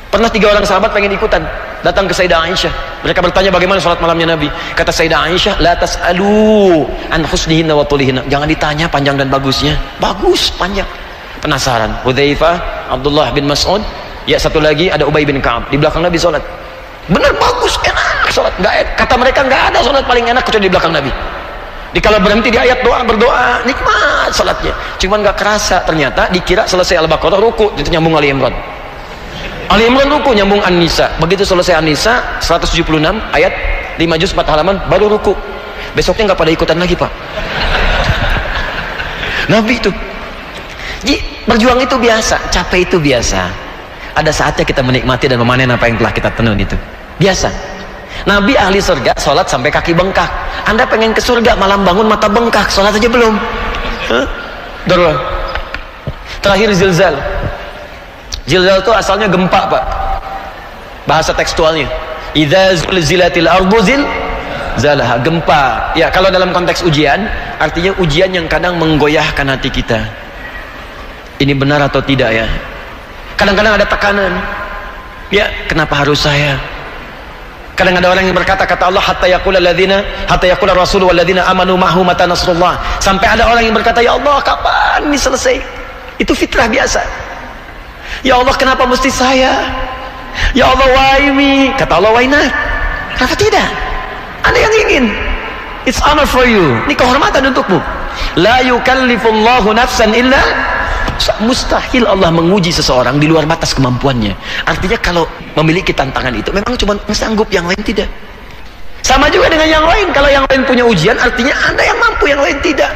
Pernah 3 orang sahabat pengen ikutan, datang ke Sayyidah Aisyah. Mereka bertanya bagaimana sholat malamnya Nabi. Kata Sayyidah Aisyah, la tas'alu an husnihinna wa tulihinna. Jangan ditanya panjang dan bagusnya. Bagus, panjang. Penasaran. Hudzaifah, Abdullah bin Mas'ud, ya satu lagi ada Ubay bin Ka'ab. Di belakang Nabi sholat. Benar, bagus, enak sholat. Kata mereka nggak ada sholat paling enak kecuali di belakang Nabi. Di kalau berhenti di ayat doa, berdoa, nikmat sholatnya. Cuman nggak kerasa, ternyata dikira selesai Al-Baqarah ruku, itu nyambung Ali Imran. Ali Imran ruku, nyambung An-Nisa. Begitu selesai An-Nisa 176 ayat 5 juz 4 halaman baru ruku. Besoknya nggak pada ikutan lagi Pak. Nabi itu. Jadi berjuang itu biasa, capek itu biasa. Ada saatnya kita menikmati dan memanen apa yang telah kita tenun itu. Biasa. Nabi ahli surga, sholat sampai kaki bengkak. Anda pengen ke surga, malam bangun mata bengkak, sholat aja belum. Darul. Terakhir zilzal. Zilzal itu asalnya gempa Pak, bahasa tekstualnya. Idza zulzilatil ardu zilzalaha, gempa. Ya, kalau dalam konteks ujian, artinya ujian yang kadang menggoyahkan hati kita. Ini benar atau tidak ya? Kadang-kadang ada tekanan. Ya, kenapa harus saya? Kadang ada orang yang berkata, kata Allah, hatta yaqula rasul walladzina amanu ma'hu mata nasrullah. Sampai ada orang yang berkata, ya Allah, kapan ini selesai? Itu fitrah biasa. Ya Allah, kenapa mesti saya? Ya Allah, why me? Kata Allah, why not? Kenapa tidak? Anda yang ingin. It's honor for you. Ini kehormatan untukmu. La yukallifullahu nafsan illa. Mustahil Allah menguji seseorang di luar batas kemampuannya. Artinya kalau memiliki tantangan itu memang cuma sanggup, yang lain tidak. Sama juga dengan yang lain. Kalau yang lain punya ujian, artinya Anda yang mampu, yang lain tidak.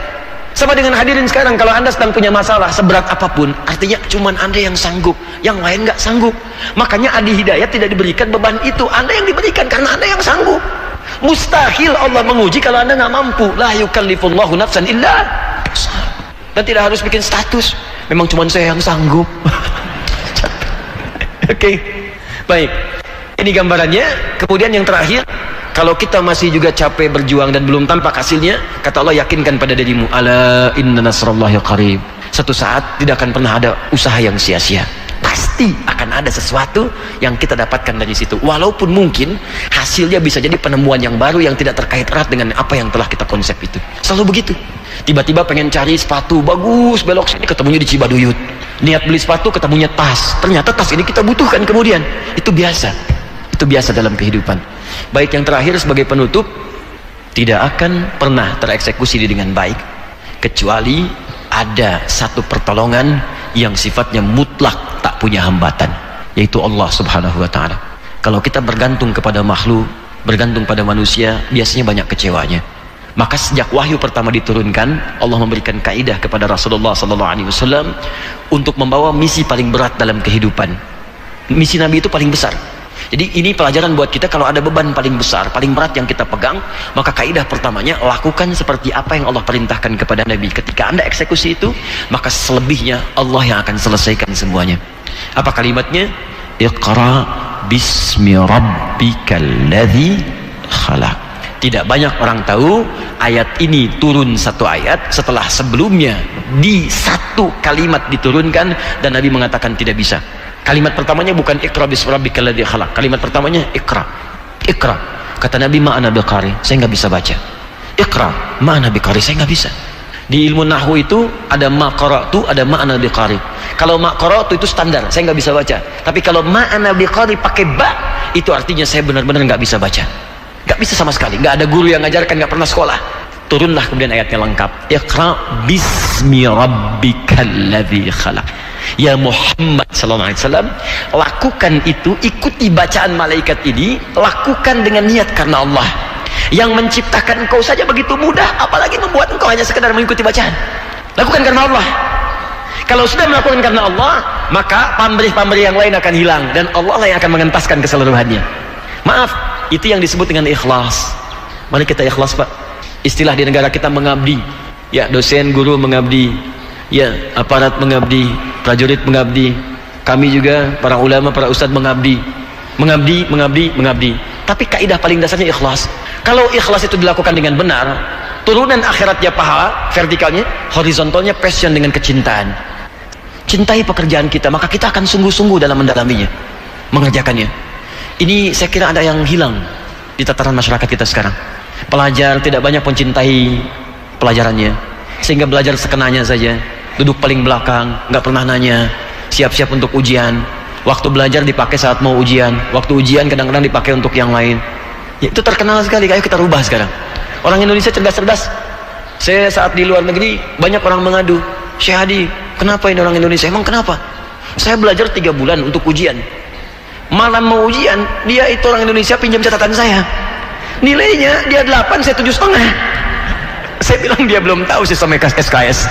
Sama dengan hadirin sekarang, kalau Anda sedang punya masalah seberat apapun, artinya cuman Anda yang sanggup, yang lain nggak sanggup. Makanya adi hidayah tidak diberikan beban itu, Anda yang diberikan karena Anda yang sanggup. Mustahil Allah menguji kalau Anda nggak mampu. La yukallifullahu nafsan illa. Dan tidak harus bikin status, memang cuman saya yang sanggup. Oke. Baik, ini gambarannya. Kemudian yang terakhir, kalau kita masih juga capek berjuang dan belum tampak hasilnya, kata Allah, yakinkan pada dirimu, ala inna nasrallahi qarib. Satu saat tidak akan pernah ada usaha yang sia-sia. Pasti akan ada sesuatu yang kita dapatkan dari situ. Walaupun mungkin hasilnya bisa jadi penemuan yang baru yang tidak terkait erat dengan apa yang telah kita konsep itu. Selalu begitu. Tiba-tiba pengen cari sepatu bagus, belok sini ketemunya di Cibaduyut. Niat beli sepatu ketemunya tas. Ternyata tas ini kita butuhkan kemudian. Itu biasa. Itu biasa dalam kehidupan. Baik, yang terakhir sebagai penutup, tidak akan pernah tereksekusi dengan baik kecuali ada satu pertolongan yang sifatnya mutlak, tak punya hambatan, yaitu Allah Subhanahu wa ta'ala. Kalau kita bergantung kepada makhluk, bergantung pada manusia, biasanya banyak kecewanya. Maka sejak wahyu pertama diturunkan, Allah memberikan kaidah kepada Rasulullah SAW untuk membawa misi paling berat dalam kehidupan. Misi Nabi itu paling besar. Jadi ini pelajaran buat kita, kalau ada beban paling besar, paling berat yang kita pegang, maka kaidah pertamanya, lakukan seperti apa yang Allah perintahkan kepada Nabi. Ketika Anda eksekusi itu, maka selebihnya Allah yang akan selesaikan semuanya. Apa kalimatnya? Iqra bismi rabbikal ladzi khalaq. Tidak banyak orang tahu ayat ini turun satu ayat setelah sebelumnya di satu kalimat diturunkan dan Nabi mengatakan tidak bisa. Kalimat pertamanya bukan Iqra bismi rabbikal ladzi khalaq. Kalimat pertamanya Iqra. Iqra. Kata Nabi, ma ana biqari, saya nggak bisa baca. Iqra, ma ana biqari, saya nggak bisa. Di ilmu nahwu itu ada ma qara'tu, ada ma ana biqari. Kalau ma qara'tu itu standar, saya nggak bisa baca. Tapi kalau ma ana biqari pakai ba, itu artinya saya benar-benar nggak bisa baca. Gak bisa sama sekali, gak ada guru yang ngajarkan, gak pernah sekolah. Turunlah kemudian ayatnya lengkap. Iqra bismi rabbikal ladzi khalaq. Ya Muhammad sallallahu alaihi wasallam, lakukan itu, ikuti bacaan malaikat ini, lakukan dengan niat karena Allah. Yang menciptakan engkau saja begitu mudah, apalagi membuat engkau hanya sekedar mengikuti bacaan. Lakukan karena Allah. Kalau sudah melakukan karena Allah, maka pamrih-pamrih yang lain akan hilang dan Allah lah yang akan mengentaskan keseluruhannya. Maaf, itu yang disebut dengan ikhlas. Mari kita ikhlas, Pak. Istilah di negara kita mengabdi. Ya, dosen, guru mengabdi. Ya, aparat mengabdi, prajurit mengabdi. Kami juga, para ulama, para ustadz mengabdi. Mengabdi. Tapi kaidah paling dasarnya ikhlas. Kalau ikhlas itu dilakukan dengan benar, turunan akhiratnya pahala, vertikalnya, horizontalnya passion dengan kecintaan. Cintai pekerjaan kita, maka kita akan sungguh-sungguh dalam mendalaminya, mengerjakannya. Ini saya kira ada yang hilang di tataran masyarakat kita sekarang. Pelajar tidak banyak mencintai pelajarannya, sehingga belajar sekenanya saja, duduk paling belakang, nggak pernah nanya, siap-siap untuk ujian. Waktu belajar dipakai saat mau ujian, waktu ujian kadang-kadang dipakai untuk yang lain. Ya, itu terkenal sekali. Ayo kita rubah sekarang. Orang Indonesia cerdas-cerdas. Saya saat di luar negeri banyak orang mengadu, Syekh Hadi, kenapa ini orang Indonesia? Emang kenapa? Saya belajar 3 bulan untuk ujian. Malam mau ujian, dia itu orang Indonesia pinjam catatan saya. Nilainya dia 8, saya 7,5. Saya bilang dia belum tahu sistem SKS.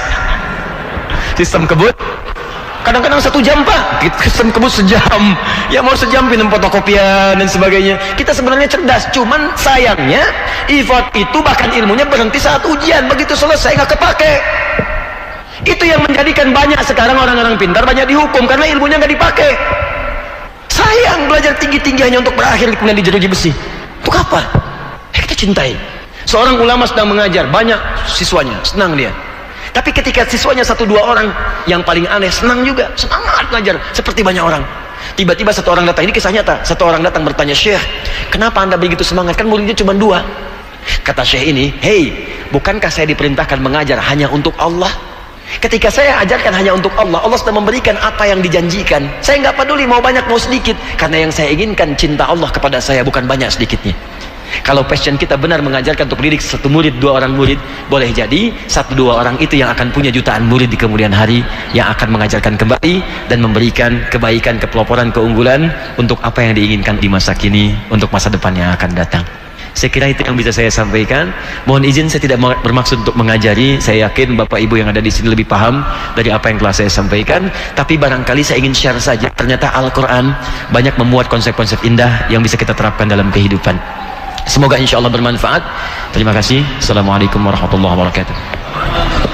Sistem kebut. Kadang-kadang 1 jam, Pak. Sistem kebut sejam. Ya mau sejam pinjam fotokopian dan sebagainya. Kita sebenarnya cerdas, cuman sayangnya effort itu bahkan ilmunya berhenti saat ujian. Begitu selesai nggak kepake. Itu yang menjadikan banyak sekarang orang-orang pintar banyak dihukum karena ilmunya nggak dipakai. Sayang belajar tinggi-tinggi hanya untuk berakhir kemudian di jeruji besi. Untuk apa? Kita cintai. Seorang ulama sedang mengajar, banyak siswanya, senang dia. Tapi ketika siswanya 1-2 orang yang paling aneh, senang juga, semangat ngajar seperti banyak orang. Tiba-tiba satu orang datang, ini kisah nyata. Satu orang datang bertanya, Syekh, kenapa anda begitu semangat? Kan muridnya cuma 2. Kata Syekh ini, hei, bukankah saya diperintahkan mengajar hanya untuk Allah? Ketika saya ajarkan hanya untuk Allah, Allah sudah memberikan apa yang dijanjikan. Saya nggak peduli mau banyak mau sedikit, karena yang saya inginkan cinta Allah kepada saya, bukan banyak sedikitnya. Kalau passion kita benar mengajarkan untuk didik 1 murid, 2 orang murid, boleh jadi 1-2 orang itu yang akan punya jutaan murid di kemudian hari, yang akan mengajarkan kembali dan memberikan kebaikan, kepeloporan, keunggulan untuk apa yang diinginkan di masa kini, untuk masa depan yang akan datang. Saya kira itu yang bisa saya sampaikan. Mohon izin, saya tidak bermaksud untuk mengajari. Saya yakin Bapak Ibu yang ada di sini lebih paham dari apa yang telah saya sampaikan. Tapi barangkali saya ingin share saja. Ternyata Al-Quran banyak memuat konsep-konsep indah yang bisa kita terapkan dalam kehidupan. Semoga insya Allah bermanfaat. Terima kasih. Assalamualaikum warahmatullahi wabarakatuh.